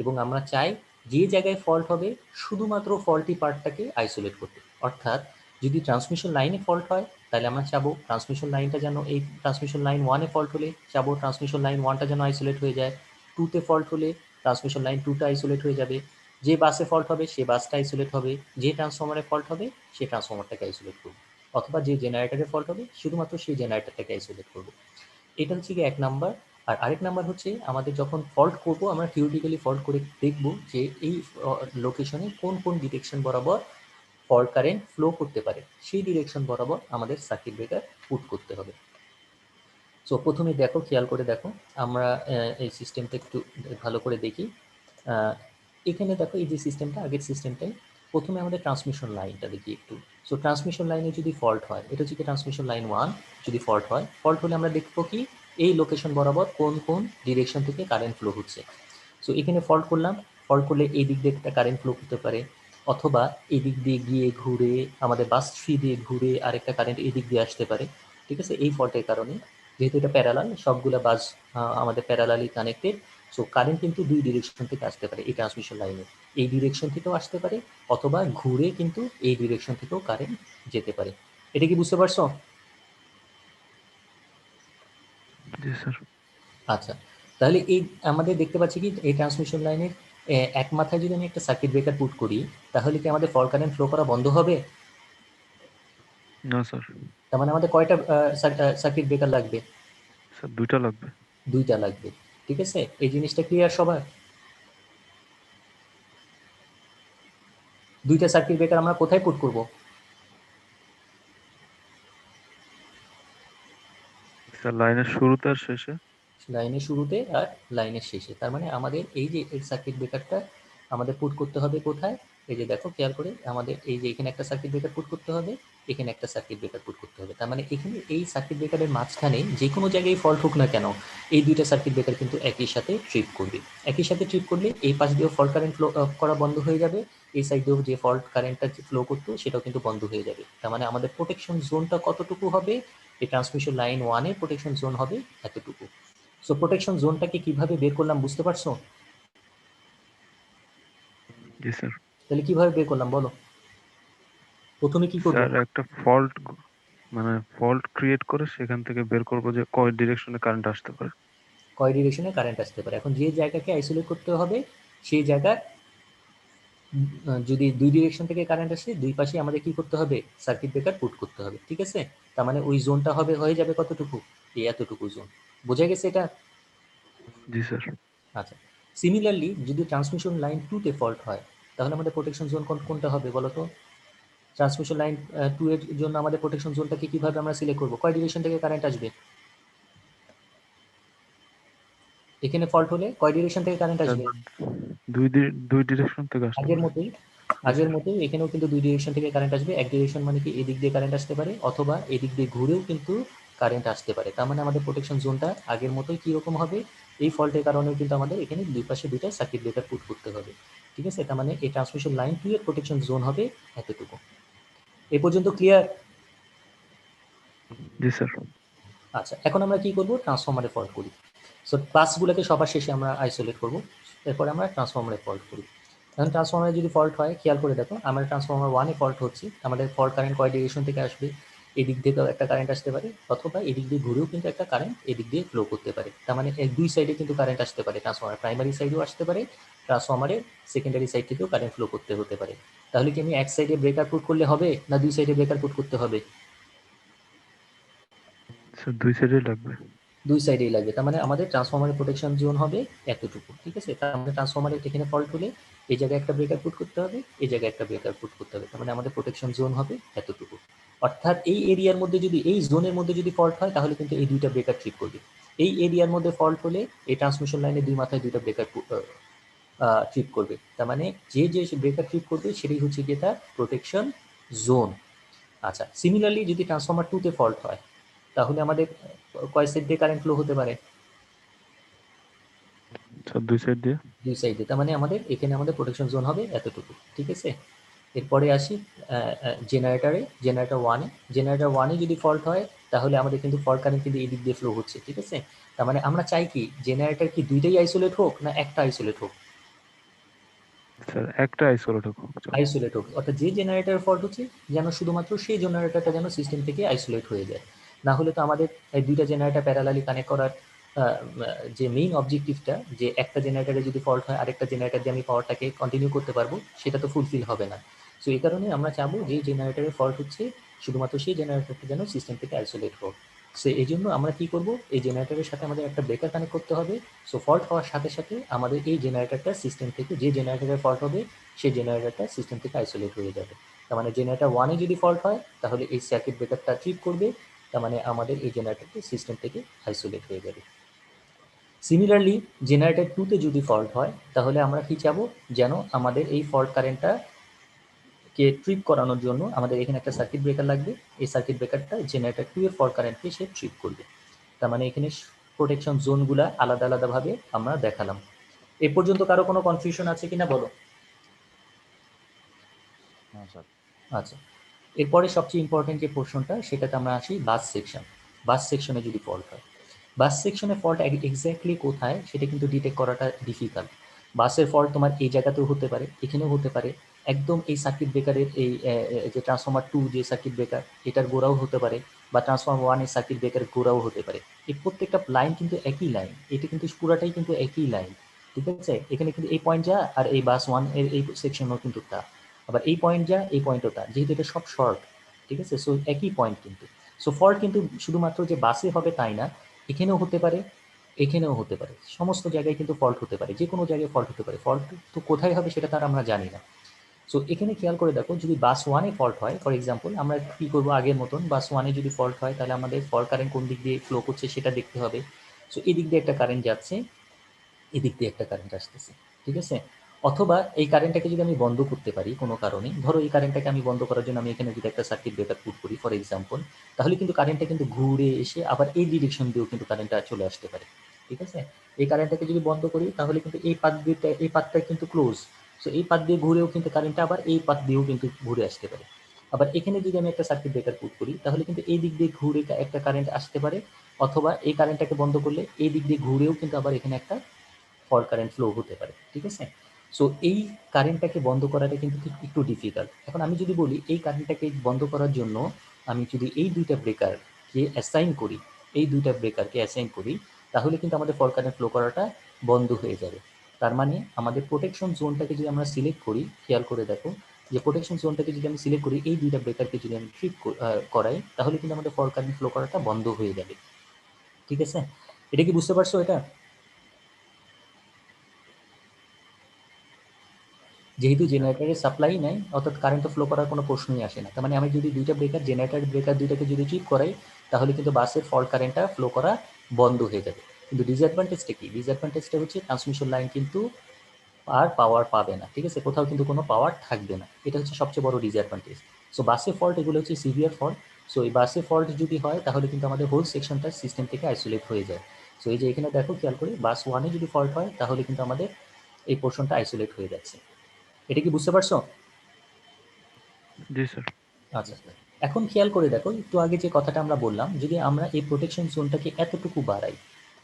এবং আমরা চাই যে জায়গায় ফল্ট হবে শুধুমাত্র ফল্টি পার্টটাকে আইসোলেট করতে। অর্থাৎ যদি ট্রান্সমিশন লাইনে ফল্ট হয়, তাহলে আমরা চাবো ট্রান্সমিশন লাইনটা যেন, এই ট্রান্সমিশন লাইন 1-এ ফল্ট হলে চাবো ট্রান্সমিশন লাইন 1টা যেন আইসোলেট হয়ে যায়। 2-তে ফল্ট হলে ট্রান্সমিশন লাইন 2টা আইসোলেট হয়ে যাবে। যে বাসে ফল্ট হবে সে বাসটা আইসোলেট হবে, যে ট্রান্সফর্মারে ফল্ট হবে সে ট্রান্সফর্মারটাকে আইসোলেট করবে, অথবা যে জেনারেটরে ফল্ট হবে শুধুমাত্র সেই জেনারেটরটাকে আইসোলেট করবো। এটা হচ্ছে কি এক নাম্বার। আর আরেক নাম্বার হচ্ছে, আমাদের যখন ফল্ট করব আমরা থিওরিটিক্যালি ফল্ট করে দেখব যে এই লোকেশনে কোন কোন ডিরেকশন বরাবর ফল্ট কারেন্ট ফ্লো করতে পারে, সেই ডিরেকশন বরাবর আমাদের সার্কিট ব্রেকার পুট করতে হবে। সো প্রথমে দেখো, খেয়াল করে দেখো, আমরা এই সিস্টেমটা একটু ভালো করে দেখি। এখানে দেখো এই যে সিস্টেমটা, আগের সিস্টেমটাই প্রথমে আমাদের ট্রান্সমিশন লাইনটা দেখি একটু। সো ট্রান্সমিশন লাইনে যদি ফল্ট হয়, এটা হচ্ছে কি ট্রান্সমিশন লাইন 1, যদি ফল্ট হয়, ফল্ট হলে আমরা দেখবো কি এই লোকেশন বরাবর কোন কোন ডিরেকশন থেকে কারেন্ট ফ্লো হচ্ছে। সো এখানে ফল্ট করলাম, ফল্ট করলে এই দিক দিয়ে একটা কারেন্ট ফ্লো করতে পারে, অথবা এই দিক দিয়ে গিয়ে ঘুরে আমাদের বাস 3 দিয়ে ঘুরে আরেকটা কারেন্ট এই দিক দিয়ে আসতে পারে। ঠিক আছে, এই ফল্টের কারণে, যেহেতু এটা প্যারালাল, সবগুলা বাস আমাদের প্যারালালি কানেক্টেড, সো কারেন্ট কিন্তু দুই ডিরেকশন থেকে আসতে পারে এই ট্রান্সমিশন লাইনে। এই ডিরেকশন থেকেও আসতে পারে, অথবা ঘুরে কিন্তু এই ডিরেকশন থেকেও কারেন্ট যেতে পারে। এটা কি বুঝতে পারছো? জি স্যার। আচ্ছা, তাহলে এই আমাদের দেখতে পাচ্ছি কি এই ট্রান্সমিশন লাইনের এক মাথায় যদি আমি একটা সার্কিট ব্রেকার পুট করি, তাহলে কি আমাদের ফল্ট কারেন্ট ফ্লো করা বন্ধ হবে? না স্যার। তার মানে আমাদের কয়টা সার্কিট ব্রেকার লাগবে? স্যার দুইটা লাগবে। দুইটা লাগবে। ঠিক আছে, এই জিনিসটা ক্লিয়ার সবার? দুইটা সার্কিট ব্রেকার আমরা কোথায় পুট করব? স্যার লাইনের শুরুতে আর শেষে। লাইনের শুরুতে আর লাইনের শেষে। তার মানে আমাদের এই যে এই সার্কিট ব্রেকারটা আমাদের পুট করতে হবে কোথায়? এই যে দেখো, খেয়াল করে, আমাদের এই যে এখানে একটা সার্কিট ব্রেকার পুট করতে হবে, এখানে একটা সার্কিট ব্রেকার পুট করতে হবে। তার মানে এখানে এই সার্কিট ব্রেকারের মাঝখানে যে কোনো জায়গায় ফল্ট হোক না কেন, এই দুইটা সার্কিট ব্রেকার কিন্তু একই সাথে ট্রিপ করবে। একই সাথে ট্রিপ করলে এই পাশ দিয়েও ফল্ট কারেন্ট ফ্লো করা বন্ধ হয়ে যাবে, এই সাইড দিয়েও যে ফল্ট কারেন্টটা ফ্লো করতো সেটাও কিন্তু বন্ধ হয়ে যাবে। তার মানে আমাদের প্রোটেকশন জোনটা কতটুকু হবে? এই ট্রান্সমিশন লাইন 1-এর প্রোটেকশন জোন হবে এতটুকু। সো প্রোটেকশন জোনটাকে কিভাবে বের করলাম বুঝতে পারছো? জি স্যার। তাহলে কিভাবে বের করলাম বলো? প্রথমে কি করবো? স্যার একটা ফল্ট, মানে ফল্ট ক্রিয়েট করে সেখান থেকে বের করবো যে কয় ডিরেকশনে কারেন্ট আসতে পারে। কয় ডিরেকশনে কারেন্ট আসতে পারে। এখন যে জায়গাকে আইসোলেট করতে হবে সেই জায়গার যদি দুই ডিরেকশন থেকে কারেন্ট আসে, দুই পাশে আমাদের কি করতে হবে, সার্কিট ব্রেকার পুট করতে হবে। ঠিক আছে, তার মানে ওই জোনটা হবে, হয়ে যাবে কতটুকু, এই এতটুকু জোন। বোঝা গেছে এটা? জি স্যার। আচ্ছা, সিমিলারলি যদি ট্রান্সমিশন লাইন 2-তে ফল্ট হয়, তাহলে আমাদের প্রোটেকশন জোন কোনটা হবে বলো তো? ট্রান্সমিশন লাইন 2 এর জন্য আমাদের প্রোটেকশন জোনটাকে কিভাবে আমরা সিলেক্ট করবো? কয় ডিরেকশন থেকে কারেন্ট আসবে? এখানে ফল্ট হলে কয় ডিরেকশন থেকে কারেন্ট স্যার আসবে? দুই ডিরেকশন থেকে আসতে আগের পারে। মতোই, আগের মতোই এখানেও কিন্তু দুই ডিরেকশন থেকে কারেন্ট আসবে। এক ডিরেকশন মানে কি এদিক দিয়ে কারেন্ট আসতে পারে, অথবা এদিক দিয়ে ঘুরেও কিন্তু কারেন্ট আসতে পারে। তার মানে আমাদের প্রোটেকশন জোনটা আগের মতোই কীরকম হবে, এই ফল্টের কারণেও কিন্তু আমাদের এখানে দুই পাশে দুইটা সার্কিট ব্রেকার পুট করতে হবে। ঠিক আছে, তার মানে এই ট্রান্সমিশন লাইন 2 এর প্রোটেকশন জোন হবে এতটুকু। এ পর্যন্ত ক্লিয়ার? জি স্যার। আচ্ছা, এখন আমরা কি করব, ট্রান্সফরমারে ফল্ট করি। সো ক্লাসগুলোকে সবার শেষে আমরা আইসোলেট করব, এরপরে আমরা ট্রান্সফরমারে ফল্ট করি। এখন ট্রান্সফরমারে যদি ফল্ট হয়, খেয়াল করে দেখো, আমাদের ট্রান্সফরমার 1-এ ফল্ট হচ্ছে, আমাদের ফল্ট কারেন্ট কয় ডিরেকশন থেকে আসবে? এদিক থেকেও একটা কারেন্ট আসতে পারে, অথবা এদিক দিয়ে ঘুরেও কিন্তু একটা কারেন্ট এদিক দিয়ে ফ্লো করতে পারে। তার মানে দুই সাইডে কিন্তু কারেন্ট আসতে পারে, ট্রান্সফর্মার প্রাইমারি সাইডেও আসতে পারে, ট্রান্সফর্মারের সেকেন্ডারি সাইড থেকেও কারেন্ট ফ্লো করতে হতে পারে। তাহলে কি আমি এক সাইডে ব্রেকার পুট করলে হবে, না দুই সাইডে ব্রেকার পুট করতে হবে? স্যার দুই সাইডে লাগবে। দুই সাইডেই লাগবে। তার মানে আমাদের ট্রান্সফর্মারের প্রোটেকশন জোন হবে এতটুকু, ঠিক আছে? তার মানে ট্রান্সফর্মারের এখানে ফল্ট হলে এই জায়গায় একটা ব্রেকার পুট করতে হবে, এই জায়গায় একটা ব্রেকার পুট করতে হবে। তার মানে আমাদের প্রোটেকশন জোন হবে এতটুকু। অর্থাৎ এই এরিয়ার মধ্যে যদি, এই জোনের মধ্যে যদি ফল্ট হয়, তাহলে কিন্তু এই দুইটা ব্রেকার ট্রিপ করবে। এই এরিয়ার মধ্যে ফল্ট হলে এই ট্রান্সমিশন লাইনের দুই মাথায় দুইটা ব্রেকার ট্রিপ করবে। তার মানে যে যে ব্রেকার ট্রিপ করবে সেটাই হচ্ছে গিয়ে তার প্রোটেকশন জোন। আচ্ছা, সিমিলারলি যদি ট্রান্সফর্মার 2 তে ফল্ট হয়, তাহলে আমাদের কয় সাইড দিয়ে কারেন্ট ফ্লো হতে পারে? স্যার দুই সাইড দিয়ে। দুই সাইডে। তার মানে আমাদের এখানে আমাদের প্রোটেকশন জোন হবে এতটুকু, ঠিক আছে? এরপরে আসি জেনারেটরে, জেনারেটর ওয়ানে। জেনারেটর ওয়ানে যদি ফল্ট হয়, তাহলে আমাদের কিন্তু ফল্ট কারেন্ট কিন্তু এই দিক দিয়ে ফ্লো হচ্ছে, ঠিক আছে? তার মানে আমরা চাই কি জেনারেটর কি দুইটাই আইসোলেট হোক, না একটা আইসোলেট হোক? স্যার একটা আইসোলেট হোক। আইসোলেট হোক, অর্থাৎ যে জেনারেটর ফল্ট হচ্ছে যেন শুধুমাত্র সেই জেনারেটরটা যেন সিস্টেম থেকে আইসোলেট হয়ে যায়। না হলে তো আমাদের এই দুইটা জেনারেটর প্যারালালি কানেক্ট করার যে মেইন অবজেক্টিভটা, যে একটা জেনারেটরে যদি ফল্ট হয় আরেকটা জেনারেটর দিয়ে আমি পাওয়ারটাকে কন্টিনিউ করতে পারবো, সেটা তো ফুলফিল হবে না। সো এই কারণে আমরা চাবো যে জেনারেটরের ফল্ট হচ্ছে শুধুমাত্র সেই জেনারেটরটা যেন সিস্টেম থেকে আইসোলেট হোক। সো এই জন্য আমরা কি করব, এই জেনারেটরের সাথে আমাদের একটা ব্রেকার কানেক্ট করতে হবে। সো ফল্ট হওয়ার সাথে সাথে আমাদের এই জেনারেটরটা সিস্টেম থেকে, যে জেনারেটরের ফল্ট হবে সেই জেনারেটরটা সিস্টেম থেকে আইসোলেট হয়ে যাবে। তার মানে জেনারেটর ওয়ানে যদি ফল্ট হয়, তাহলে এই সার্কিট ব্রেকারটা ট্রিপ করবে, তার মানে আমাদের এই জেনারেটরটি সিস্টেম থেকে আইসোলেট হয়ে যাবে। সিমিলারলি জেনারেটর 2 তে যদি ফল্ট হয়, তাহলে আমরা কি চাবো, যেন আমাদের এই ফল্ট কারেন্টটা কে ট্রিপ করানোর জন্য আমাদের এখানে একটা সার্কিট ব্রেকার লাগবে। এই সার্কিট ব্রেকারটা জেনারেটর 2 এর ফল্ট কারেন্টকে সে ট্রিপ করবে। তার মানে এখানে প্রোটেকশন জোনগুলা আলাদা আলাদাভাবে আমরা দেখালাম। এ পর্যন্ত কারো কোনো কনফিউশন আছে কিনা বলো? আচ্ছা, এরপরে সবচেয়ে ইম্পর্টেন্ট যে পোর্শনটা, সেটাতে আমরা আসি বাস সেকশন। বাস সেকশনে যদি ফল্ট হয়, বাস সেকশনে ফল্ট এক্স্যাক্টলি কোথায় সেটা কিন্তু ডিটেক্ট করাটা ডিফিকাল্ট। বাসের ফল্ট তোমার এই জায়গাতেও হতে পারে, এখানেও হতে পারে, একদম এই সার্কিট ব্রেকারের এই যে ট্রান্সফর্মার 2 যে সার্কিট ব্রেকার, এটার গোড়াও হতে পারে, বা ট্রান্সফর্মার 1 এর সার্কিট ব্রেকারের গোড়াও হতে পারে। এই প্রত্যেকটা লাইন কিন্তু একই লাইন, এটা কিন্তু পুরাটাই কিন্তু একই লাইন, ঠিক আছে? এখানে কিন্তু এই পয়েন্ট যা, আর এই বাস 1 এর এই সেকশনও কিন্তু তা, আবার এই পয়েন্ট যা, এই পয়েন্টও তা, যেহেতু এটা সব শর্ট, ঠিক আছে? সো একই পয়েন্ট কিন্তু। সো ফল্ট কিন্তু শুধুমাত্র যে বাসে হবে তাই না, এখানেও হতে পারে, এখানেও হতে পারে, সমস্ত জায়গায় কিন্তু ফল্ট হতে পারে, যে কোনো জায়গায় ফল্ট হতে পারে। ফল্ট তো কোথায় হবে সেটা তার আমরা জানি না। সো এখানে খেয়াল করে দেখো, যদি বাস ওয়ানে ফল্ট হয়, ফর এক্সাম্পল আমরা কী করবো, আগের মতন বাস ওয়ানে যদি ফল্ট হয়, তাহলে আমাদের ফল্ট কারেন্ট কোন দিক দিয়ে ফ্লো করছে সেটা দেখতে হবে। সো এদিক দিয়ে একটা কারেন্ট যাচ্ছে, এদিক দিয়ে একটা কারেন্ট আসতেছে, ঠিক আছে? অথবা এই কারেন্টটাকে যদি আমি বন্ধ করতে পারি কোনো কারণে, ধরো এই কারেন্টটাকে আমি বন্ধ করার জন্য আমি এখানে যদি একটা সার্কিট ব্রেকার পুট করি ফর এক্সাম্পল, তাহলে কিন্তু কারেন্টটা কিন্তু ঘুরে এসে আবার এই ডিরেকশন দিয়েও কিন্তু কারেন্টটা চলে আসতে পারে, ঠিক আছে? এই কারেন্টটাকে যদি বন্ধ করি, তাহলে কিন্তু এই পাথ দিয়ে, এই পাথটা কিন্তু ক্লোজ। সো এই পাথ দিয়ে ঘুরেও কিন্তু কারেন্টটা আবার এই পাথ দিয়েও কিন্তু ঘুরে আসতে পারে। আবার এখানে যদি আমি একটা সার্কিট ব্রেকার পুট করি, তাহলে কিন্তু এই দিক দিয়ে ঘুরে একটা কারেন্ট আসতে পারে, অথবা এই কারেন্টটাকে বন্ধ করলে এই দিক দিয়ে ঘুরেও কিন্তু আবার এখানে একটা ফল্ট কারেন্ট ফ্লো হতে পারে, ঠিক আছে? সো এই কারেন্টটাকে বন্ধ করাটা কিন্তু একটু ডিফিকাল্ট। এখন আমি যদি বলি এই কারেন্টটাকে বন্ধ করার জন্য আমি যদি এই দুইটা ব্রেকারকে অ্যাসাইন করি, এই দুইটা ব্রেকারকে অ্যাসাইন করি, তাহলে কিন্তু আমাদের ফল্ট কারেন্ট ফ্লো করাটা বন্ধ হয়ে যাবে। তার মানে আমাদের প্রোটেকশন জোনটাকে যদি আমরা সিলেক্ট করি, খেয়াল করে দেখো যে প্রোটেকশন জোনটাকে যদি আমি সিলেক্ট করি, এই দুইটা ব্রেকারকে যদি আমি ট্রিপ করাই, তাহলে কিন্তু আমাদের ফল্ট কারেন্ট ফ্লো করাটা বন্ধ হয়ে যাবে, ঠিক আছে? এটা কি বুঝতে পারছো? এটা যেহেতু জেনারেটরের সাপ্লাই নাই, অর্থাৎ কারেন্ট ফ্লো করার কোনো প্রশ্নই আসে না। তার মানে আমি যদি দুইটা ব্রেকার, জেনারেটর ব্রেকার দুইটাকে যদি ট্রিপ করাই, তাহলে কিন্তু বাসের ফল্ট কারেন্টটা ফ্লো করা বন্ধ হয়ে যাবে। কিন্তু ডিসঅ্যাডভান্টেজটা কি? ডিসঅ্যাডভান্টেজটা হচ্ছে ট্রান্সমিশন লাইন কিন্তু আর পাওয়ার পাবে না, ঠিক আছে? কোথাও কিন্তু কোনো পাওয়ার থাকবে না, এটা হচ্ছে সবচেয়ে বড় ডিসঅ্যাডভান্টেজ। সো বাসে ফল্ট এগুলো হচ্ছে সিভিয়ার ফল্ট। সো এই বাসে ফল্ট যদি হয়, তাহলে কিন্তু আমাদের হোল সেকশনটা সিস্টেম থেকে আইসোলেট হয়ে যায়। সো এই যে এখানে দেখো, খেয়াল করে বাস ওয়ানে যদি ফল্ট হয়, তাহলে কিন্তু আমাদের এই পোর্শনটা আইসোলেট হয়ে যাচ্ছে। এটা কি বুঝতে পারছো? জি স্যার। আচ্ছা, এখন খেয়াল করে দেখো, একটু আগে যে কথাটা আমরা বললাম, যদি আমরা এই প্রোটেকশন জোনটাকে এতটুকু বাড়াই,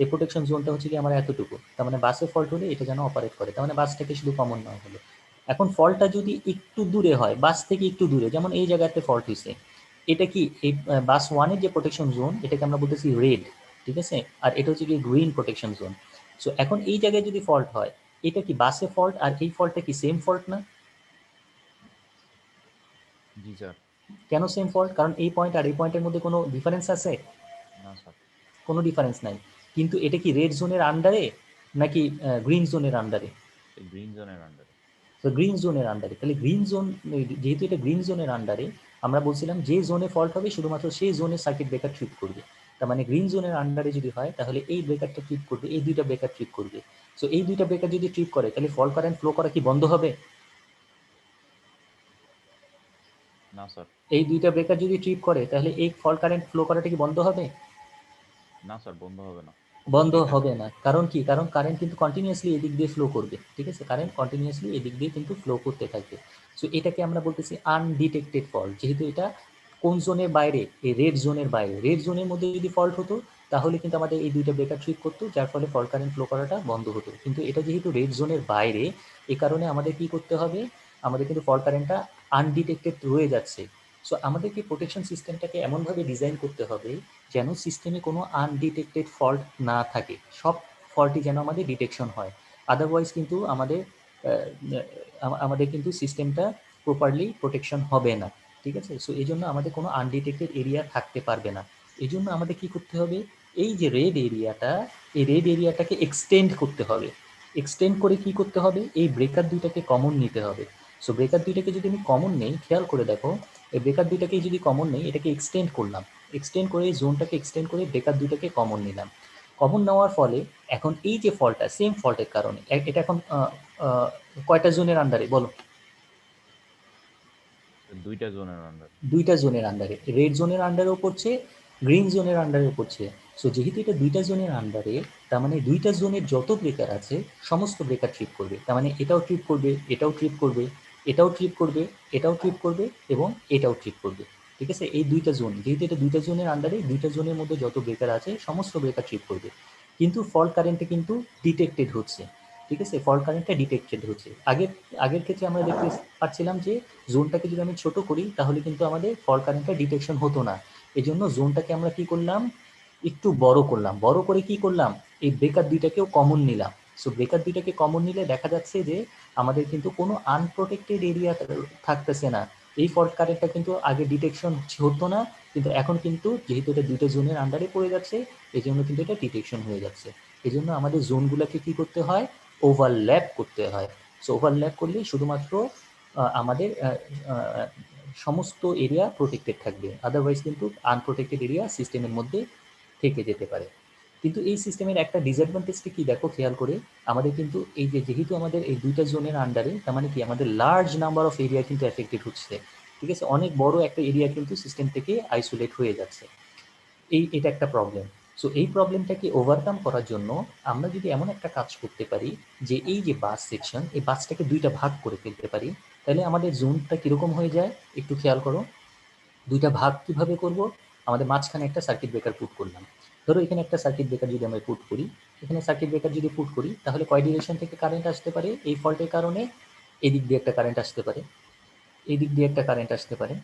এই প্রোটেকশন জোনটা হচ্ছে কি আমার এতটুকু, তার মানে বাসে ফল্ট হলে এটা যেন অপারেট করে, তার মানে বাসটাকে শুধু কমন নেওয়া হলো। এখন ফল্টটা যদি একটু দূরে হয়, বাস থেকে একটু দূরে, যেমন এই জায়গাতে ফল্ট হয়েছে, এটা কি এই বাস ওয়ানের যে প্রোটেকশন জোন এটাকে আমরা বলতেছি রেড, ঠিক আছে, আর এটা হচ্ছে কি গ্রিন প্রোটেকশন জোন। সো এখন এই জায়গায় যদি ফল্ট হয়, এটা কি বাসে ফল্ট আর এই ফল্টটা কি সেম ফল্ট না? জি স্যার। কেন সেম ফল্ট? কারণ এই পয়েন্ট আর এই পয়েন্টের মধ্যে কোনো ডিফারেন্স আছে? না স্যার। কোনো ডিফারেন্স নাই। কিন্তু এটা কি রেড জোনের আন্ডারে নাকি গ্রিন জোনের আন্ডারে? গ্রিন জোনের আন্ডারে। তো গ্রিন জোনের আন্ডারে, তাহলে গ্রিন জোন, যেহেতু এটা গ্রিন জোনের আন্ডারে, আমরা বলছিলাম যে জোনে ফল্ট হবে শুধুমাত্র সেই জোনের সার্কিট ব্রেকার ট্রিপ করবে। তার মানে গ্রিন জোনের আন্ডারে যদি হয় তাহলে এই ব্রেকারটা ট্রিপ করবে, এই দুইটা ব্রেকার ট্রিপ করবে। সো এই দুইটা ব্রেকার যদি ট্রিপ করে তাহলে ফল্ট কারেন্ট ফ্লো করা কি বন্ধ হবে? না স্যার। এই দুইটা ব্রেকার যদি ট্রিপ করে তাহলে এই ফল্ট কারেন্ট ফ্লো করাটা কি বন্ধ হবে? না স্যার, বন্ধ হবে না। বন্ধ হবে না। কারণ কি? কারণ কারেন্ট কিন্তু কন্টিনিউয়াসলি এদিক দিয়ে ফ্লো করবে, ঠিক আছে, কারেন্ট কন্টিনিউয়াসলি এদিক দিয়ে কিন্তু ফ্লো করতে থাকবে। সো এটাকে আমরা বলতেছি আনডিটেক্টেড ফল্ট, যেহেতু এটা কোন জোনের বাইরে? এই রেড জোনের বাইরে। রেড জোনের মধ্যে যদি ফল্ট হতো তাহলে কিন্তু আমাদের এই দুইটা ব্রেকার ট্রিপ করতো, যার ফলে ফল্ট কারেন্ট ফ্লো করাটা বন্ধ হতো। কিন্তু এটা যেহেতু রেড জোনের বাইরে, এই কারণে আমাদের কি করতে হবে? আমাদের কিন্তু ফল্ট কারেন্টটা আনডিটেক্টেড রয়ে যাচ্ছে। সো আমাদেরকে প্রোটেকশন সিস্টেমটাকে এমনভাবে ডিজাইন করতে হবে যেন সিস্টেমে কোনো আনডিটেক্টেড ফল্ট না থাকে, সব ফল্টই যেন আমাদের ডিটেকশন হয়। আদারওয়াইজ কিন্তু আমাদের কিন্তু সিস্টেমটা প্রপারলি প্রোটেকশন হবে না, ঠিক আছে। সো এই জন্য আমাদের কোনো আনডিটেক্টেড এরিয়া থাকতে পারবে না। এই জন্য আমাদের কি করতে হবে? এই যে রেড এরিয়াটা, এই রেড এরিয়াটাকে এক্সটেন্ড করতে হবে। এক্সটেন্ড করে কি করতে হবে? এই ব্রেকার দুইটাকে কমন নিতে হবে। সো ব্রেকার দুইটাকে যদি আমি কমন নেই, খেয়াল করে দেখো, এই ব্রেকার দুইটাকে যদি কমন নেই, এটাকে এক্সটেন্ড করলাম, এক্সটেন্ড করে এই জোনটাকে এক্সটেন্ড করে ব্রেকার দুইটাকে কমন নিলাম। কমন নেওয়ার ফলে এখন এই যে ফল্টটা, সেম ফল্টের কারণে এটা এখন কয়টা জোনের আন্ডারে বলো? দুইটা জোনের আন্ডারে। দুইটা জোনের আন্ডারে। রেড জোনের আন্ডারেও পড়ছে, গ্রিন জোনের আন্ডারেও পড়ছে। সো যেহেতু এটা দুইটা জোনের আন্ডারে, তার মানে দুইটা জোনের যত ব্রেকার আছে সমস্ত ব্রেকার ট্রিপ করবে। তার মানে এটাও ট্রিপ করবে, এটাও ট্রিপ করবে, এটাও ট্রিপ করবে, এটাও ট্রিপ করবে এবং এটাও ট্রিপ করবে, ঠিক আছে। এই দুইটা জোন, যেহেতু এটা দুইটা জোনের আন্ডারে, দুইটা জোনের মধ্যে যত ব্রেকার আছে সমস্ত ব্রেকার ট্রিপ করবে। কিন্তু ফল্ট কারেন্টে কিন্তু ডিটেক্টেড হচ্ছে, ঠিক আছে, ফল্ট কারেন্টটা ডিটেক্টেড হচ্ছে। আগের ক্ষেত্রে আমরা দেখতে পাচ্ছিলাম যে জোনটাকে যদি আমি ছোট করি তাহলে কিন্তু আমাদের ফল্ট কারেন্টটা ডিটেকশন হতো না। এই জন্য জোনটাকে আমরা কি করলাম? একটু বড় করলাম। বড় করে কি করলাম? এই ব্রেকার দুইটাকেও কমন নিলাম। সো ব্রেকার দুইটাকে কমন নিলে দেখা যাচ্ছে যে আমাদের কিন্তু কোনো আনপ্রোটেক্টেড এরিয়া থাকতেছে না। এই ফল্ট কারেন্টটা কিন্তু আগে ডিটেকশন হতো না, কিন্তু এখন কিন্তু যেহেতু এটা দুইটা জোনের আন্ডারে পড়ে যাচ্ছে, এই জন্য কিন্তু এটা ডিটেকশন হয়ে যাচ্ছে। এই জন্য আমাদের জোনগুলোকে কি করতে হয়? ওভারল্যাপ করতে হয়। সো ওভারল্যাপ করলে শুধুমাত্র আমাদের সমস্ত এরিয়া প্রোটেক্টেড থাকবে, আদারওয়াইজ কিন্তু আনপ্রোটেক্টেড এরিয়া সিস্টেমের মধ্যে থেকে যেতে পারে। কিন্তু এই সিস্টেমের একটা ডিসঅ্যাডভান্টেজটা কি দেখো, খেয়াল করে, আমাদের কিন্তু এই যে যেহেতু আমাদের এই দুইটা জোনের আন্ডারে, তার মানে কি আমাদের লার্জ নাম্বার অফ এরিয়া কিন্তু এফেক্টেড হচ্ছে, ঠিক আছে, অনেক বড় একটা এরিয়া কিন্তু সিস্টেম থেকে আইসোলেট হয়ে যাচ্ছে। এটা একটা প্রবলেম। সো এই প্রবলেমটাকে ওভারকাম করার জন্য আমরা যদি এমন একটা কাজ করতে পারি যে এই যে বাস সেকশন, এই বাসটাকে দুইটা ভাগ করে ফেলতে পারি, তাহলে আমাদের জোনটা কীরকম হয়ে যায় একটু খেয়াল করো। দুইটা ভাগ কিভাবে করব? আমাদের মাঝখানে একটা সার্কিট ব্রেকার পুট করলাম। ধরো এখানে একটা সার্কিট ব্রেকার যদি আমরা পুট করি, এখানে সার্কিট ব্রেকার যদি পুট করি তাহলে কয় ডিরেকশন থেকে কারেন্ট আসতে পারে? এই ফল্টের কারণে এদিক দিয়ে একটা কারেন্ট আসতে পারে, এই দিক দিয়ে একটা কারেন্ট আসতে পারে।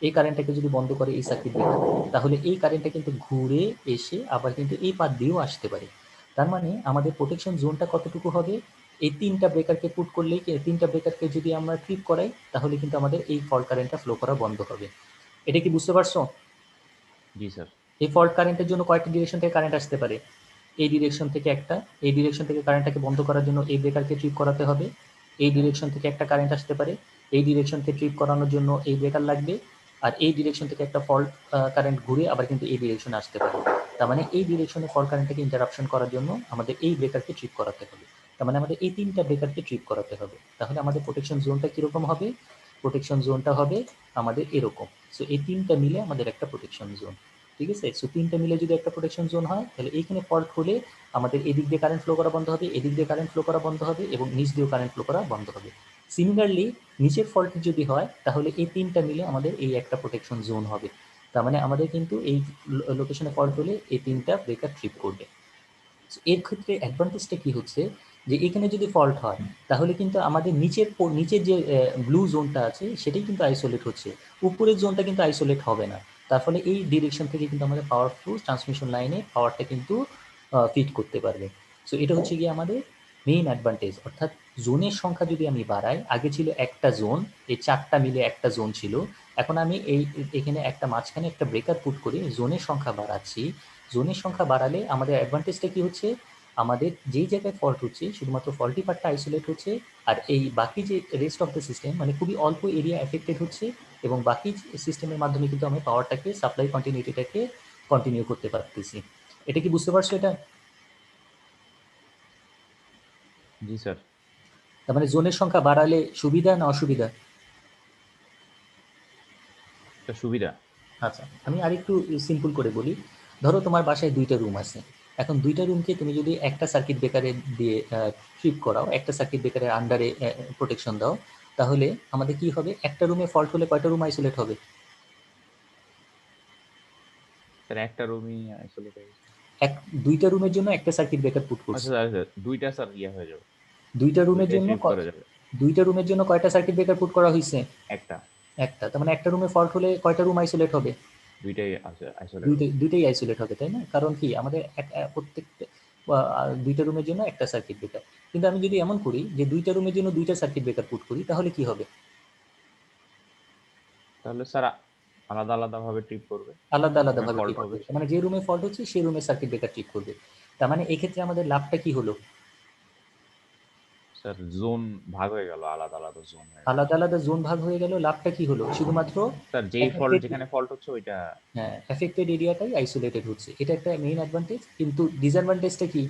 এই কারেন্টটাকে যদি বন্ধ করে এই সার্কিট ব্রেকার, তাহলে এই কারেন্টটা কিন্তু ঘুরে এসে আবার কিন্তু এই পাত দিয়েও আসতে পারে। তার মানে আমাদের প্রোটেকশন জোনটা কতটুকু হবে? এই তিনটা ব্রেকারকে পুট করলেই, তিনটা ব্রেকারকে যদি আমরা ট্রিপ করাই তাহলে কিন্তু আমাদের এই ফল্ট কারেন্টটা ফ্লো করা বন্ধ হবে। এটা কি বুঝতে পারছো? জি স্যার। এই ফল্ট কারেন্টের জন্য কয়েকটা ডিরেকশন থেকে কারেন্ট আসতে পারে। এই ডিরেকশন থেকে একটা, এই ডিরেকশন থেকে কারেন্টটাকে বন্ধ করার জন্য এই ব্রেকারকে ট্রিপ করাতে হবে। এই ডিরেকশন থেকে একটা কারেন্ট আসতে পারে, এই ডিরেকশনকে ট্রিপ করানোর জন্য এই ব্রেকার লাগবে। আর এই ডিরেকশন থেকে একটা ফল্ট কারেন্ট ঘুরে আবার কিন্তু এই ডিরেকশনে আসতে পারে। তার মানে এই ডিরেকশনে ফল্ট কারেন্টটাকে ইন্টারাপশন করার জন্য আমাদের এই ব্রেকারকে ট্রিপ করাতে হবে। তার মানে আমাদের এই তিনটা ব্রেকারকে ট্রিপ করাতে হবে। তাহলে আমাদের প্রোটেকশন জোনটা কীরকম হবে? প্রোটেকশন জোনটা হবে আমাদের এরকম। সো এই তিনটা মিলে আমাদের একটা প্রোটেকশন জোন, ঠিক আছে। সো তিনটা মিলে যদি একটা প্রোটেকশন জোন হয় তাহলে এইখানে ফল্ট হলে আমাদের এদিক দিয়ে কারেন্ট ফ্লো করা বন্ধ হবে, এদিক দিয়ে কারেন্ট ফ্লো করা বন্ধ হবে এবং নিচ দিয়েও কারেন্ট ফ্লো করা বন্ধ হবে। সিমিলারলি নিচের ফল্ট যদি হয় তাহলে এই তিনটা মিলে আমাদের এই একটা প্রোটেকশন জোন হবে। তার মানে আমাদের কিন্তু এই লোকেশনে ফল্ট হলে এই তিনটা ব্রেকার ট্রিপ করবে। এর ক্ষেত্রে অ্যাডভান্টেজটা কি হচ্ছে? যে এখানে যদি ফল্ট হয় তাহলে কিন্তু আমাদের নিচের যে ব্লু জোনটা আছে সেটাই কিন্তু আইসোলেট হচ্ছে, উপরের জোনটা কিন্তু আইসোলেট হবে না। তার ফলে এই ডিরেকশন থেকে কিন্তু আমাদের পাওয়ার ফ্লো ট্রান্সমিশন লাইনে পাওয়ারটা কিন্তু ফিট করতে পারবে। সো এটা হচ্ছে গিয়ে আমাদের মেইন অ্যাডভান্টেজ। অর্থাৎ জোনের সংখ্যা যদি আমি বাড়াই, আগে ছিল একটা জোন, এই 4টা মিলে একটা জোন ছিল, এখন আমি এখানে একটা মাঝখানে একটা ব্রেকার পুট করে জোনের সংখ্যা বাড়াচ্ছি। জোনের সংখ্যা বাড়ালে আমাদের অ্যাডভান্টেজটা কি হচ্ছে, আমাদের যেই জায়গায় ফল্ট হচ্ছে শুধুমাত্র ফল্টি পার্টটা আইসোলেট হচ্ছে, আর এই বাকি যে রেস্ট অফ দ্য সিস্টেম মানে খুবই অল্প এরিয়া এফেক্টেড হচ্ছে, এবং বাকি সিস্টেমের মাধ্যমে কিন্তু আমি পাওয়ারটাকে সাপ্লাই কন্টিনিউটিটাকে কন্টিনিউ করতে পারতেছি। এটা কি বুঝতে পারছো এটা? জি স্যার। তার মানে জোনের সংখ্যা বাড়ালে সুবিধা না অসুবিধা? এটা সুবিধা। আচ্ছা, আমি আরেকটু সিম্পল করে বলি। ধরো তোমার বাসায় 2টা রুম আছে, এখন 2টা রুমকে তুমি যদি একটা সার্কিট ব্রেকারে দিয়ে ট্রিপ করাও, একটা সার্কিট ব্রেকারের আন্ডারে প্রোটেকশন দাও, তাহলে আমাদের কি হবে, একটা রুমে ফল্ট হলে কয়টা রুম আইসোলেট হবে? স্যার একটা রুমই আইসোলেট হয়ে গেছে। 2টা রুমের জন্য একটা সার্কিট ব্রেকার পুট আচ্ছা করছি। স্যার, আচ্ছা দুইটা স্যার ইয়ে হয়ে যাবে, 2টা রুমের দুইটাই জন্য ট্রিপ করা যাবে। 2টা রুমের জন্য কয়টা সার্কিট ব্রেকার পুট করা হয়েছে? একটা, একটা। তার মানে একটা রুমে ফল্ট হলে কয়টা রুম আইসোলেট হবে? দুইটাই আইসোলেট হবে। দুইটাই আইসোলেট হবে, তাই না? কারণ কি আমাদের প্রত্যেকটা 2টা রুমের জন্য একটা সার্কিট ব্রেকার। কিন্তু আমি যদি এমন করি যে 2টা রুমের জন্য 2টা সার্কিট ব্রেকার পুট করি, তাহলে কি হবে? তাহলে স্যার আলাদা আলাদা ভাবে ট্রিপ করবে, আলাদা আলাদা যেখানে ভাবে ফল্ট ট্রিপ হবে করবে। মানে যে রুমে ফল্ট হচ্ছে সেই রুমে সার্কিট ব্রেকার ট্রিপ করবে। তার মানে এক্ষেত্রে আমাদের লাভটা কি হলো? স্যার জোন ভাগ হয়ে গেল, আলাদা আলাদা জোন হয়ে গেল। আলাদা আলাদা জোন ভাগ হয়ে গেল, লাভটা কি হলো? শুধুমাত্র স্যার যেই ফল্ট, যেখানে ফল্ট হচ্ছে ওইটা। হ্যাঁ, এফেক্টেড এরিয়াটাই আইসোলেটেড হচ্ছে, এটা একটা মেইন অ্যাডভান্টেজ। কিন্তু ডিসঅ্যাডভান্টেজটা কি?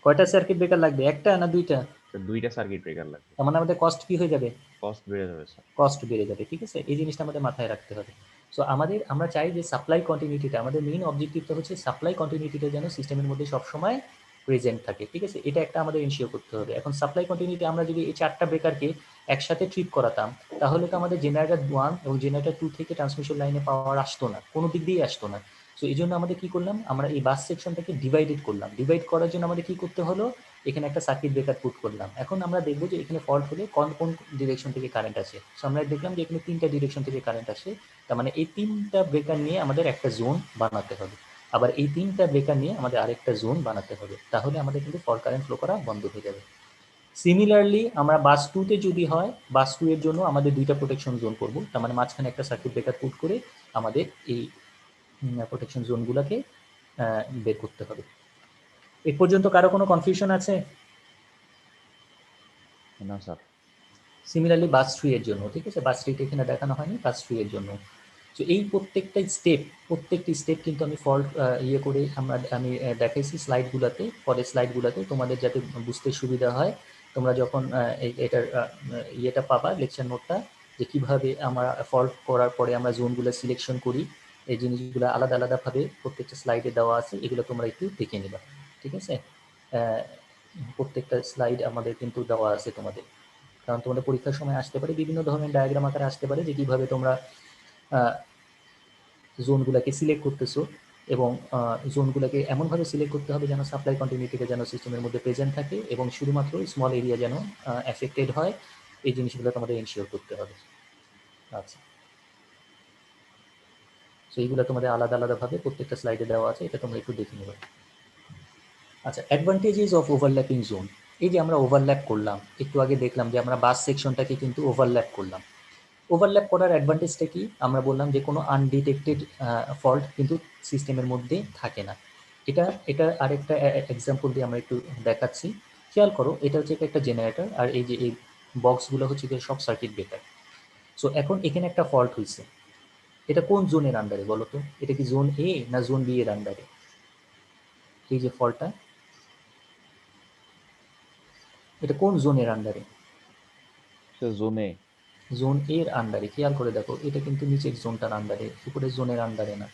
কয়টা সার্কিট ব্রেকার লাগবে, একটা না 2টা? স্যার দুইটা সার্কিট ব্রেকার লাগবে, তার মানে আমাদের কস্ট কি হয়ে যাবে? কস্ট বেড়ে যাবে স্যার। কস্ট বেড়ে যাবে, ঠিক আছে? এই জিনিসটা আমাদের মাথায় রাখতে হবে। সো আমরা চাই যে সাপ্লাই কন্টিনিউটিটা, আমাদের মেইন অবজেক্টিভটা হচ্ছে সাপ্লাই কন্টিনিউটিটা যেন সিস্টেমের মধ্যে সবসময় প্রেজেন্ট থাকে, ঠিক আছে? এটা একটা আমাদের এনশিওর করতে হবে। এখন সাপ্লাই কন্টিনিউটি আমরা যদি এই 4টা ব্রেকারকে একসাথে ট্রিপ করাতাম, তাহলে তো আমাদের জেনারেটর 1 এবং জেনারেটর 2 থেকে ট্রান্সমিশন লাইনে পাওয়ার আসতো না, কোনো দিক দিয়েই আসতো না। সো এই জন্য আমাদের কি করলাম, আমরা এই বাস সেকশনটাকে ডিভাইডেড করলাম। ডিভাইড করার জন্য আমাদের কি করতে হলো, এখানে একটা সার্কিট ব্রেকার পুট করলাম। এখন আমরা দেখবো যে এখানে ফল্ট হলে কোন কোন ডিরেকশন থেকে কারেন্ট আসে। সো আমরা দেখলাম যে এখানে 3টা ডিরেকশন থেকে কারেন্ট আসে। তার মানে এই 3টা ব্রেকার নিয়ে আমাদের একটা জোন বানাতে হবে, আবার এই 3টা ব্রেকার নিয়ে আমাদের আরেকটা জোন বানাতে হবে, তাহলে আমাদের কিন্তু ফল্ট কারেন্ট ফ্লো করা বন্ধ হয়ে যাবে। সিমিলারলি আমরা বাস 2তে যদি হয়, বাস 2 এর জন্য আমাদের 2টা প্রোটেকশন জোন করব। তার মানে মাঝখানে একটা সার্কিট ব্রেকার পুট করে আমাদের এই প্রোটেকশন জোনগুলোকে বের করতে হবে। এ পর্যন্ত কারো কোনো কনফিউশন আছে? না স্যার। সিমিলারলি বাস 3 এর জন্য, ঠিক আছে? বাস 3 এখানে দেখানো হয়নি, বাস 3 এর জন্য। তো এই প্রত্যেকটি স্টেপ কিন্তু আমি ফল্ট ইয়ে করে আমি দেখাইছি স্লাইডগুলোতে, পরের স্লাইডগুলোতে, তোমাদের যাতে বুঝতে সুবিধা হয়। তোমরা যখন এটার ইয়েটা পাবা, লেকচার নোটটা, যে কিভাবে আমরা ফল্ট করার পরে আমরা জোনগুলো সিলেকশন করি, এই জিনিসগুলো আলাদা আলাদাভাবে প্রত্যেকটা স্লাইডে দেওয়া আছে, এগুলো তোমরা একটু দেখে নিবা, ঠিক আছে? প্রত্যেকটা স্লাইড আমাদের কিন্তু দেওয়া আছে তোমাদের, কারণ তোমাদের পরীক্ষার সময় আসতে পারে, বিভিন্ন ধরনের ডায়াগ্রাম আকারে আসতে পারে, যে কিভাবে তোমরা জোনগুলোকে সিলেক্ট করতেছো, এবং জোনগুলোকে এমনভাবে সিলেক্ট করতে হবে যেন সাপ্লাই কন্টিনিউটিটা যেন সিস্টেমের মধ্যে প্রেজেন্ট থাকে, এবং শুধুমাত্র স্মল এরিয়া যেন এফেক্টেড হয়, এই জিনিসগুলো তোমাদের এনশিওর করতে হবে। আচ্ছা, সো এইগুলো তোমাদের আলাদা আলাদাভাবে প্রত্যেকটা স্লাইডে দেওয়া আছে, এটা তোমরা একটু দেখে নেবে। আচ্ছা, অ্যাডভান্টেজেস অফ ওভারল্যাপিং জোন। এই যে আমরা ওভারল্যাপ করলাম, একটু আগে দেখলাম যে আমরা বাস সেকশনটাকে কিন্তু ওভারল্যাপ করলাম। ওভারল্যাপ করার অ্যাডভান্টেজটা কি? আমরা বললাম যে কোনো আনডিটেক্টেড ফল্ট কিন্তু সিস্টেমের মধ্যে থাকে না। এটা আরেকটা এক্সাম্পল দিয়ে আমরা একটু দেখাচ্ছি। খেয়াল করো, এটা হচ্ছে একটা জেনারেটর, আর এই যে এই বক্সগুলো হচ্ছে যে সব সার্কিট ব্রেকার। সো এখন এখানে একটা ফল্ট হয়েছে, এটা কোন জোনের আন্ডারে বলো তো? এটা কি জোন এ না জোন বি এর আন্ডারে? এই যে ফল্টটা, এটা কোন জোনের আন্ডারে? স্যার জোনে। জোন এর আন্ডারে। খেয়াল করে দেখো, এটা কিন্তু নিচের জোনটার আন্ডারে, উপরের জোনের আন্ডারে না।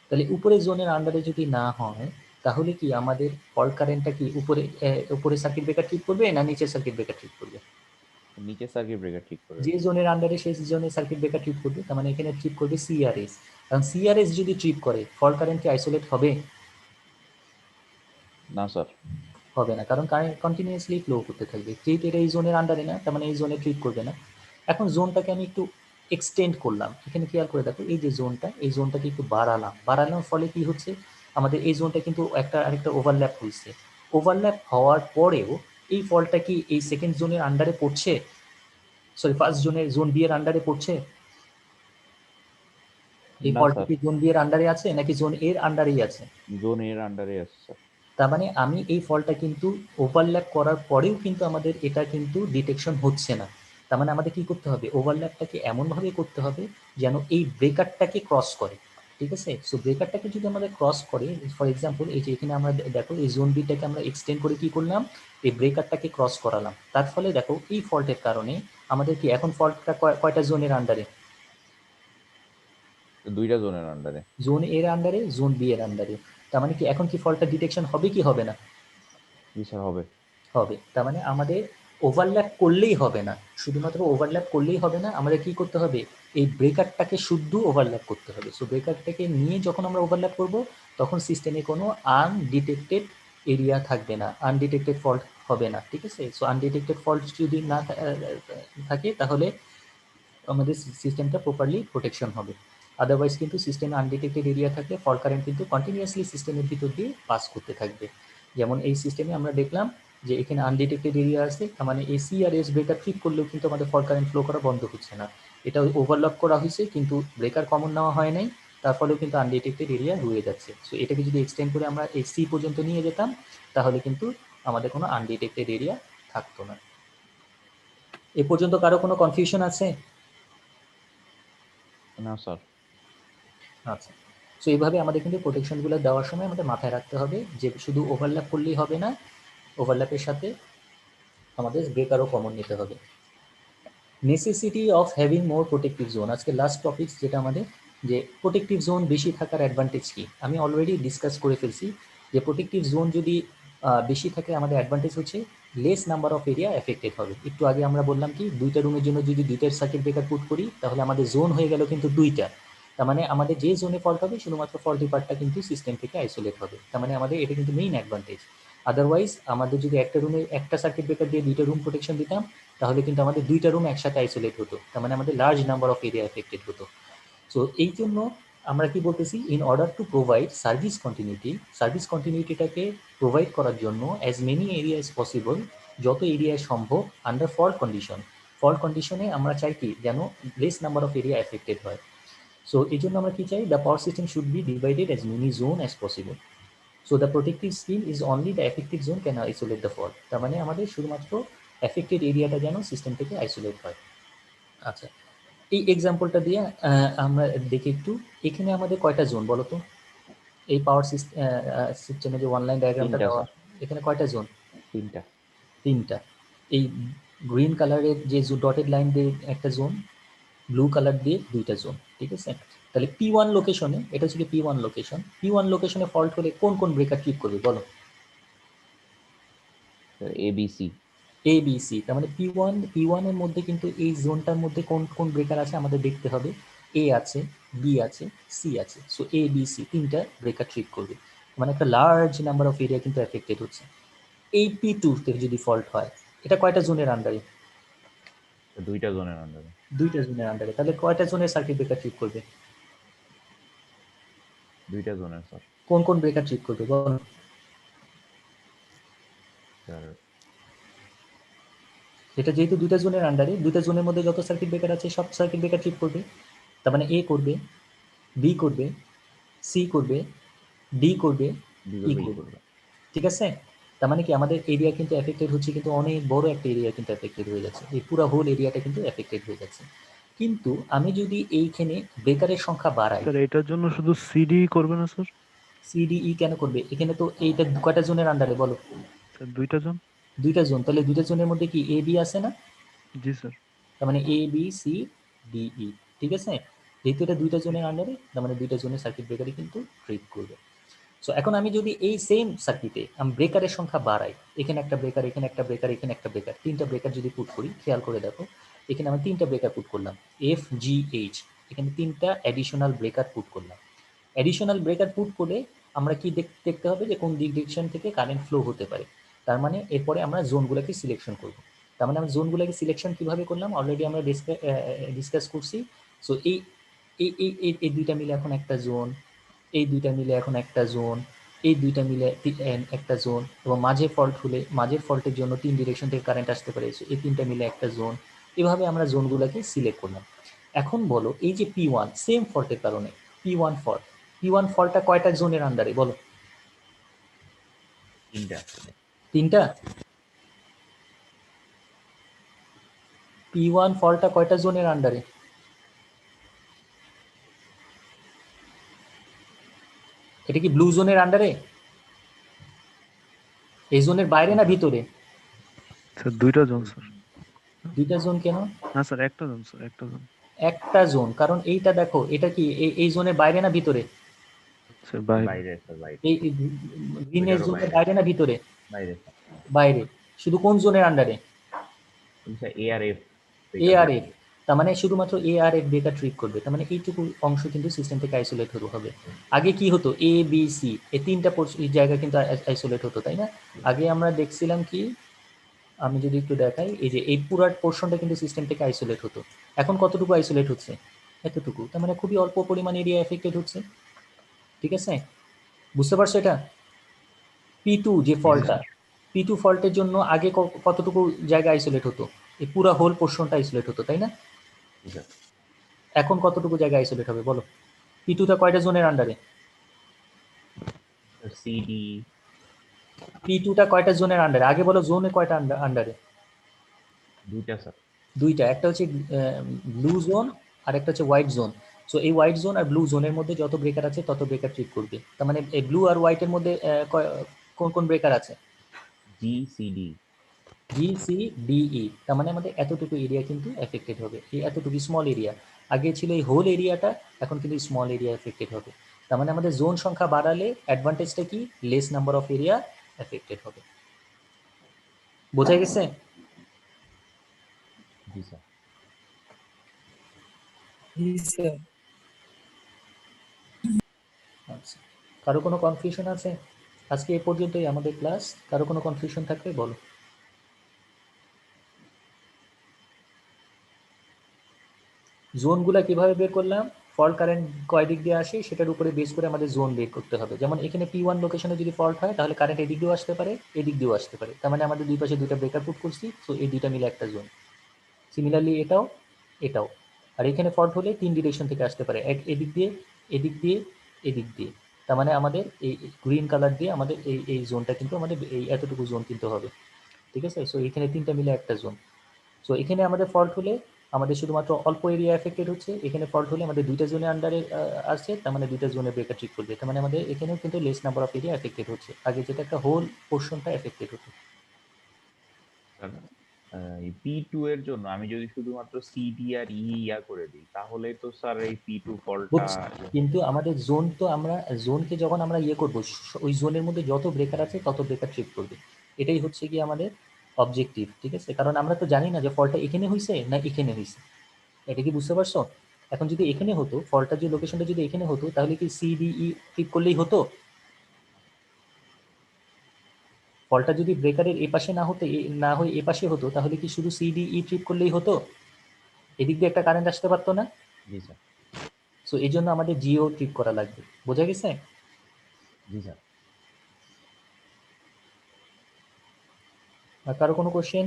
তাহলে উপরের জোনের আন্ডারে যদি না হয়, তাহলে কি আমাদের ফল্ট কারেন্টটা কি উপরে সার্কিট ব্রেকার ঠিক করবে না নিচের সার্কিট ব্রেকার ঠিক করবে? নিচে সার্কিট ব্রেকার ঠিক করে। যে জোনের আন্ডারে সেই জোনের সার্কিট ব্রেকার ট্রিপ করবে, তার মানে এখানে ট্রিপ করবে সিআরএস। কারণ সিআরএস যদি ট্রিপ করে, ফল্ট কারেন্ট কি আইসোলেট হবে? না স্যার, হবে না, কারণ কারেন্ট কন্টিনিউয়াসলি ফ্লো করতে থাকবে। যেহেতু এটা এই জোনের আন্ডারে না, তার মানে এই জোনে ট্রিট করবে না। এখন জোনটাকে আমি একটু এক্সটেন্ড করলাম, এখানে খেয়াল করে দেখো এই যে জোনটা, এই জোনটাকে একটু বাড়ানোর ফলে কি হচ্ছে, আমাদের এই জোনটা কিন্তু একটা আরেকটা ওভারল্যাপ হয়েছে। ওভারল্যাপ হওয়ার পরেও এই ফলটা কি এই সেকেন্ড জোনের আন্ডারে পড়ছে, সরি ফার্স্ট জোন বি এর আন্ডারে পড়ছে? এই না ফলটা স্যার, কি জোন বি এর আন্ডারে আছে নাকি জোন এর আন্ডারেই আছে? জোন এর আন্ডারে আছে স্যার। তার মানে আমি এই ফলটা কিন্তু ওভারল্যাপ করার পরেও কিন্তু আমাদের এটা কিন্তু ডিটেকশন হচ্ছে না। তার মানে আমাদের কি করতে হবে, ওভারল্যাপটাকে এমনভাবে করতে হবে যেন এই ব্রেকারটাকে ক্রস করে। ঠিক আছে, সো ব্রেকারটাকে যদি আমাদের ক্রস করে, ফর এক্সাম্পল এই যে এখানে আমরা দেখো এই জোন বিটাকে আমরা এক্সটেন্ড করে কি করলাম, এই ব্রেকারটাকে ক্রস করালাম। তার ফলে দেখো এই ফল্টের কারণে আমাদের কি এখন ফল্টটা কয়টা জোনের আন্ডারে? দুইটা জোনের আন্ডারে। জোন এর আন্ডারে, জোন বি এর আন্ডারে। তার মানে কি এখন কি ফল্টটা ডিটেকশন হবে কি হবে না? জি স্যার, হবে। হবে। তার মানে আমাদের ওভারল্যাপ করলেই হবে না, শুধুমাত্র ওভারল্যাপ করলেই হবে না, আমাদের কি করতে হবে, এই ব্রেকারটাকে শুদ্ধ ওভারল্যাপ করতে হবে। সো ব্রেকারটাকে নিয়ে যখন আমরা ওভারল্যাপ করব, তখন সিস্টেমে কোনো আনডিটেক্টেড এরিয়া থাকবে না, আনডিটেক্টেড ফল্ট হবে না। ঠিক আছে, সো আনডিটেক্টেড ফল্ট যদি না থাকে তাহলে আমাদের সিস্টেমটা প্রপারলি প্রোটেকশন হবে। আদারওয়াইজ কিন্তু সিস্টেমে আনডিটেক্টেড এরিয়া থাকলে ফল্ট কারেন্ট কিন্তু কন্টিনিউয়াসলি সিস্টেমের ভিতর দিয়ে পাস করতে থাকবে। যেমন এই সিস্টেমে আমরা দেখলাম যে এখানে আনডিটেক্টেড এরিয়া আছে, তার মানে এই সি আর এস ব্রেকার ঠিক করলেও কিন্তু আমাদের ফল্ট কারেন্ট ফ্লো করা বন্ধ হচ্ছে না। এটা ওভারলক করা হয়েছে কিন্তু ব্রেকার কমন নেওয়া হয় নাই, তার ফলেও কিন্তু আনডিটেক্টেড এরিয়া রয়ে যাচ্ছে। সো এটাকে যদি এক্সটেন্ড করে আমরা এই সি পর্যন্ত নিয়ে যেতাম, তাহলে কিন্তু আমাদের কোনো আনডিটেক্টেড এরিয়া থাকতো না। এ পর্যন্ত কারো কোনো কনফিউশন আছে? না স্যার। আচ্ছা, সো এইভাবে আমাদের কিন্তু প্রোটেকশনগুলো দেওয়ার সময় আমাদের মাথায় রাখতে হবে যে শুধু ওভারল্যাপ করলেই হবে না, ওভারল্যাপের সাথে আমাদের ব্রেকারও কমন নিতে হবে। Necessity of having more protective zone, আজকে লাস্ট টপিক যেটা আমাদের, যে প্রোটেক্টিভ জোন বেশি থাকার অ্যাডভান্টেজ কি। আমি অলরেডি ডিসকাস করে ফেলছি যে প্রোটেক্টিভ জোন যদি বেশি থাকে আমাদের অ্যাডভান্টেজ হচ্ছে less number of area affected হবে। একটু আগে আমরা বললাম কি, দুইটা রুমের জন্য যদি দুইটার সার্কিট ব্রেকার পুট করি তাহলে আমাদের জোন হয়ে গেল কিন্তু দুইটা। তার মানে আমাদের যে জোনে ফল্ট হবে শুধুমাত্র ফল্টি পার্টটা কিন্তু সিস্টেম থেকে আইসোলেট হবে। তার মানে আমাদের এটা কিন্তু মেইন অ্যাডভান্টেজ। আদারওয়াইজ আমাদের যদি একটা রুমে একটা সার্কিট ব্রেকার দিয়ে দুইটা রুম প্রোটেকশন দিতাম, তাহলে কিন্তু আমাদের দুইটা রুম একসাথে আইসোলেট হতো, তার মানে আমাদের large number of area affected হতো। সো এই জন্য আমরা কি বলতেছি, in order to provide service কন্টিনিউটিটাকে প্রোভাইড করার জন্য as many area is possible, যত এরিয়া সম্ভব আন্ডার ফল্ট কন্ডিশনে আমরা চাই কি যেন less number of area affected হয়। সো এই জন্য আমরা কি চাই, the power system should be divided as many zone as possible. So the protective scheme is only the effective zone can isolate the fault. তার মানে আমাদের শুধুমাত্র এফেক্টেড এরিয়াটা যেন সিস্টেম থেকে আইসোলেট হয়। আচ্ছা, এই এক্সাম্পলটা দিয়ে আমরা দেখি একটু, এখানে আমাদের কয়টা জোন বলো তো, এই পাওয়ার সিস্টেমে যে অনলাইন ডায়াগ্রামটা তিনটা দেওয়া, স্যার, এখানে কয়টা জোন? তিনটা। তিনটা। এই গ্রিন কালারের যে ডটেড লাইন দিয়ে একটা জোন, ব্লু কালার দিয়ে দুইটা জোন। ঠিক আছে, তাহলে P1 লোকেশনে, এটা ছিল P1 লোকেশন, P1 লোকেশনে ফল্ট হলে কোন কোন ব্রেকার ট্রিপ করবে বলো? এবিসি। A B C. তার মানে P1 এর মধ্যে কিন্তু এই জোনটার মধ্যে কোন কোন ব্রেকার আছে আমাদের দেখতে হবে। এ আছে, বি আছে, সি আছে। সো এ বি সি তিনটা ব্রেকার ট্রিপ করবে, মানে একটা লার্জ নাম্বার অফ এরিয়া কিন্তু এফেক্টেড হচ্ছে। এই P2 থেকে যদি ফল্ট হয়, এটা কয়টা জোনের আন্ডারে? দুইটা জোনের আন্ডারে। দুইটা জোনের আন্ডারে। তাহলে কয়টা জোনের সার্কিট ব্রেকার ট্রিপ করবে? দুইটা জোনের স্যার। কোন কোন ব্রেকার ট্রিপ করবে বলো? স্যার এটা যেহেতু দুইটা জোনের আন্ডারে, দুইটা জোনের মধ্যে যত সার্কিট ব্রেকার আছে সব সার্কিট ব্রেকার ট্রিপ করবে। তার মানে এ করবে, বি করবে, সি করবে, ডি করবে, ই বিগত করবে। করবে। ঠিক আছে, তার মানে কি আমাদের এরিয়া কিন্তু এফেক্টেড হচ্ছে, কিন্তু অনেক বড় একটা এরিয়া কিন্তু এফেক্টেড হয়ে যাচ্ছে, এই পুরো হোল এরিয়াটা কিন্তু এফেক্টেড হয়ে যাচ্ছে। কিন্তু আমি যদি এইখানে ব্রেকারের সংখ্যা বাড়াই, স্যার এটার জন্য শুধু সিডি করবে না স্যার? সিডিই কেন করবে, এখানে তো এইটা কয়টা জোনের আন্ডারে বলো? স্যার দুইটা জন। দুইটা জোন, তাহলে দুইটা জোনের মধ্যে কি এ বি আছে না? জি স্যার। তার মানে A B C D E. ঠিক আছে, যেহেতু এটা দুইটা জোনের আন্ডারে, তার মানে দুইটা জোনের সার্কিট ব্রেকারই কিন্তু ট্রিট করবে। সো এখন আমি যদি এই সেম সার্কিটে আমি ব্রেকারের সংখ্যা বাড়াই, এখানে একটা ব্রেকার, এখানে একটা ব্রেকার, এখানে একটা ব্রেকার, তিনটা ব্রেকার যদি পুট করি, খেয়াল করে দেখো এখানে আমি তিনটা ব্রেকার পুট করলাম, এফ জি এইচ, এখানে তিনটা অ্যাডিশনাল ব্রেকার পুট করলাম। অ্যাডিশনাল ব্রেকার পুট করে আমরা কি দেখতে হবে যে কোন ডিরেকশন থেকে কারেন্ট ফ্লো হতে পারে। তার মানে এরপরে আমরা জোনগুলোকে সিলেকশন করব। তার মানে আমরা জোনগুলোকে সিলেকশন কিভাবে করলাম অলরেডি আমরা ডিসকাস করছি। সো এই এই এই এই দুইটা মিলে এখন একটা জোন, এই দুইটা মিলে এখন একটা জোন, এই দুইটা মিলে একটা জোন, এবং মাঝে ফল্ট হলে মাঝের ফল্টের জন্য 3 ডিরেকশন থেকে কারেন্ট আসতে পারে, এই তিনটা মিলে একটা জোন। এভাবে আমরা জোনগুলোকে সিলেক্ট করলাম। এখন বলো এই যে P1 সেম ফল্টের কারণে P1 ফল্টটা কয়টা জোনের আন্ডারে বলো? 3টা। P1 ফল্টটা কয়টা জোনের আন্ডারে? এটা কি ব্লু জোনের আন্ডারে? এই জোনের বাইরে না ভিতরে? স্যার দুইটা জোন স্যার। দুইটা জোন কেন? না স্যার একটা জোন স্যার, একটা জোন। একটা জোন, কারণ এইটা দেখো এটা কি এই জোনের বাইরে না ভিতরে? স্যার বাইরে। এই গ্রিনের জোনের বাইরে না ভিতরে? বাইরে। বাইরে। শুধু কোন জোনের আন্ডারে? ARF। ARF। তার মানে শুধুমাত্র ARF ব্রেকার ট্রিপ করবে। তার মানে এইটুকু অংশ কিন্তু সিস্টেম থেকে আইসোলেট হবে। আগে কি হতো A B C এই তিনটা জায়গা কিন্তু আইসোলেট হতো, তাই না? আগে আমরা দেখছিলাম কি, আমি যদি একটু দেখাই, এই যে এই পুরো পোর্শনটা কিন্তু সিস্টেম থেকে আইসোলেট হতো। এখন কতটুকু আইসোলেট হচ্ছে? এতটুকু। তার মানে খুবই অল্প পরিমাণ এরিয়া এফেক্টেড হচ্ছে। ঠিক আছে, বুঝতে পারছো এটা? P2 যে ফল্টটা, P2 ফল্টের জন্য আগে কতটুকু জায়গা আইসোলেট হতো? এই পুরো হোল পোর্শনটা আইসোলেট হতো, তাই না? এখন কতটুকু জায়গা আইসোলেট হবে বলো? P2টা কয়টা জোনের আন্ডারে? CD। P2টা কয়টা জোনের আন্ডারে আগে বলো? জোনে কয়টা আন্ডারে? দুইটা স্যার। দুইটা। একটা হচ্ছে ব্লু জোন আর একটা হচ্ছে হোয়াইট জোন। সো এই হোয়াইট জোন আর ব্লু জোনের মধ্যে যত ব্রেকার আছে তত ব্রেকার ট্রিট করবে। তার মানে এই ব্লু আর হোয়াইটের মধ্যে কোন কোন ব্রেকার আছে? GCD। GCDE। তার মানে আমাদের এতটুকু এরিয়া কিন্তু এফেক্টেড হবে, এই এতটুকু স্মল এরিয়া। আগে ছিল এই হোল এরিয়াটা, এখন কিন্তু স্মল এরিয়া এফেক্টেড হবে। তার মানে আমাদের জোন সংখ্যা বাড়ালে অ্যাডভান্টেজটা কি? Less number of area affected হবে। বোঝা গেছে? জি স্যার। আচ্ছা, কারো কোনো কনফিউশন আছে? আজকে এ পর্যন্তই আমাদের ক্লাস। কারো কোনো কনফিউশন থাকলে বলো। জোনগুলা কিভাবে বের করলাম? ফল্ট কারেন্ট কয় দিক দিয়ে আসে সেটার উপরে বেস করে আমাদের জোন বের করতে হবে। যেমন এখানে P1 লোকেশনে যদি ফল্ট হয় তাহলে কারেন্ট এদিক দিয়েও আসতে পারে, এদিক দিয়েও আসতে পারে। তার মানে আমাদের দুই পাশে দুইটা ব্রেকার পুট করছি, সো এই দুইটা মিলে একটা জোন। সিমিলারলি এটাও এটাও। আর এখানে ফল্ট হলে 3 ডিরেকশন থেকে আসতে পারে, এক এদিক দিয়ে, এদিক দিয়ে, এদিক দিয়ে। তার মানে আমাদের এই গ্রিন কালার দিয়ে আমাদের এই জোনটা কিন্তু আমাদের এই এতটুকু জোন কিন্তু হবে। ঠিক আছে, সো এখানে 3টা মিলে একটা জোন। সো এখানে আমাদের ফল্ট হলে আমাদের শুধুমাত্র অল্প এরিয়া এফেক্টেড হচ্ছে, এখানে ফল্ট হলে আমাদের দুইটা জোনের আন্ডারে আসছে, তার মানে দুইটা জোনে ব্রেকার ট্রিট করবে। তার মানে আমাদের এখানেও কিন্তু less number of area affected হচ্ছে, আগে যেটা একটা হোল পোর্শনটা এফেক্টেড হতো। এই P2 এর জন্য আমি যদি শুধুমাত্র CD আর E ইয়া করে দিই তাহলে তো স্যার এই P2 ফলটা। কিন্তু আমাদের জোন তো আমরা জোনকে যখন আমরা ইয়ে করবো, ওই জোনের মধ্যে যত ব্রেকার আছে তত ব্রেকার ট্রিপ করবে। এটাই হচ্ছে কি আমাদের অবজেক্টিভ। ঠিক আছে, কারণ আমরা তো জানি না যে ফলটা এখানে হয়েছে না এখানে হয়েছে। এটা কি বুঝতে পারছো? এখন যদি এখানে হতো, ফলটা যে লোকেশনটা যদি এখানে হতো তাহলে কি CDE ট্রিপ করলেই হতো? ফলটা যদি ব্রেকারের এ পাশে না হতে না হয়ে এ পাশে হতো তাহলে কি শুধু CDE ট্রিপ করলেই হতো? এদিক দিয়ে একটা কারেন্ট আসতে পারতো না? জি স্যার। সো এই জন্য আমাদের জিও ট্রিপ করা লাগবে। বোঝা গেছে? জি স্যার। আর কারো কোনো কোশ্চেন?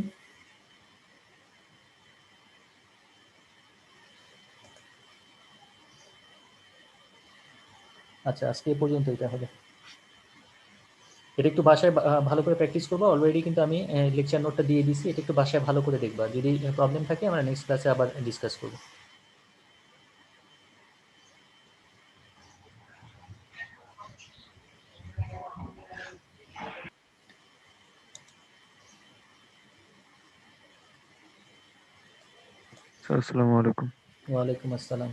আচ্ছা, আজকে এ পর্যন্তই তাহলে। এটা একটু বাসায় ভালো করে প্র্যাকটিস করবো। অলরেডি কিন্তু আমি লেকচার নোটটা দিয়ে দিছি, এটা একটু বাসায় ভালো করে দেখবা। যদি প্রবলেম থাকে আমরা নেক্সট ক্লাসে আবার ডিসকাস করবো। স্যার আসসালামু আলাইকুম। ওয়ালাইকুম আসসালাম।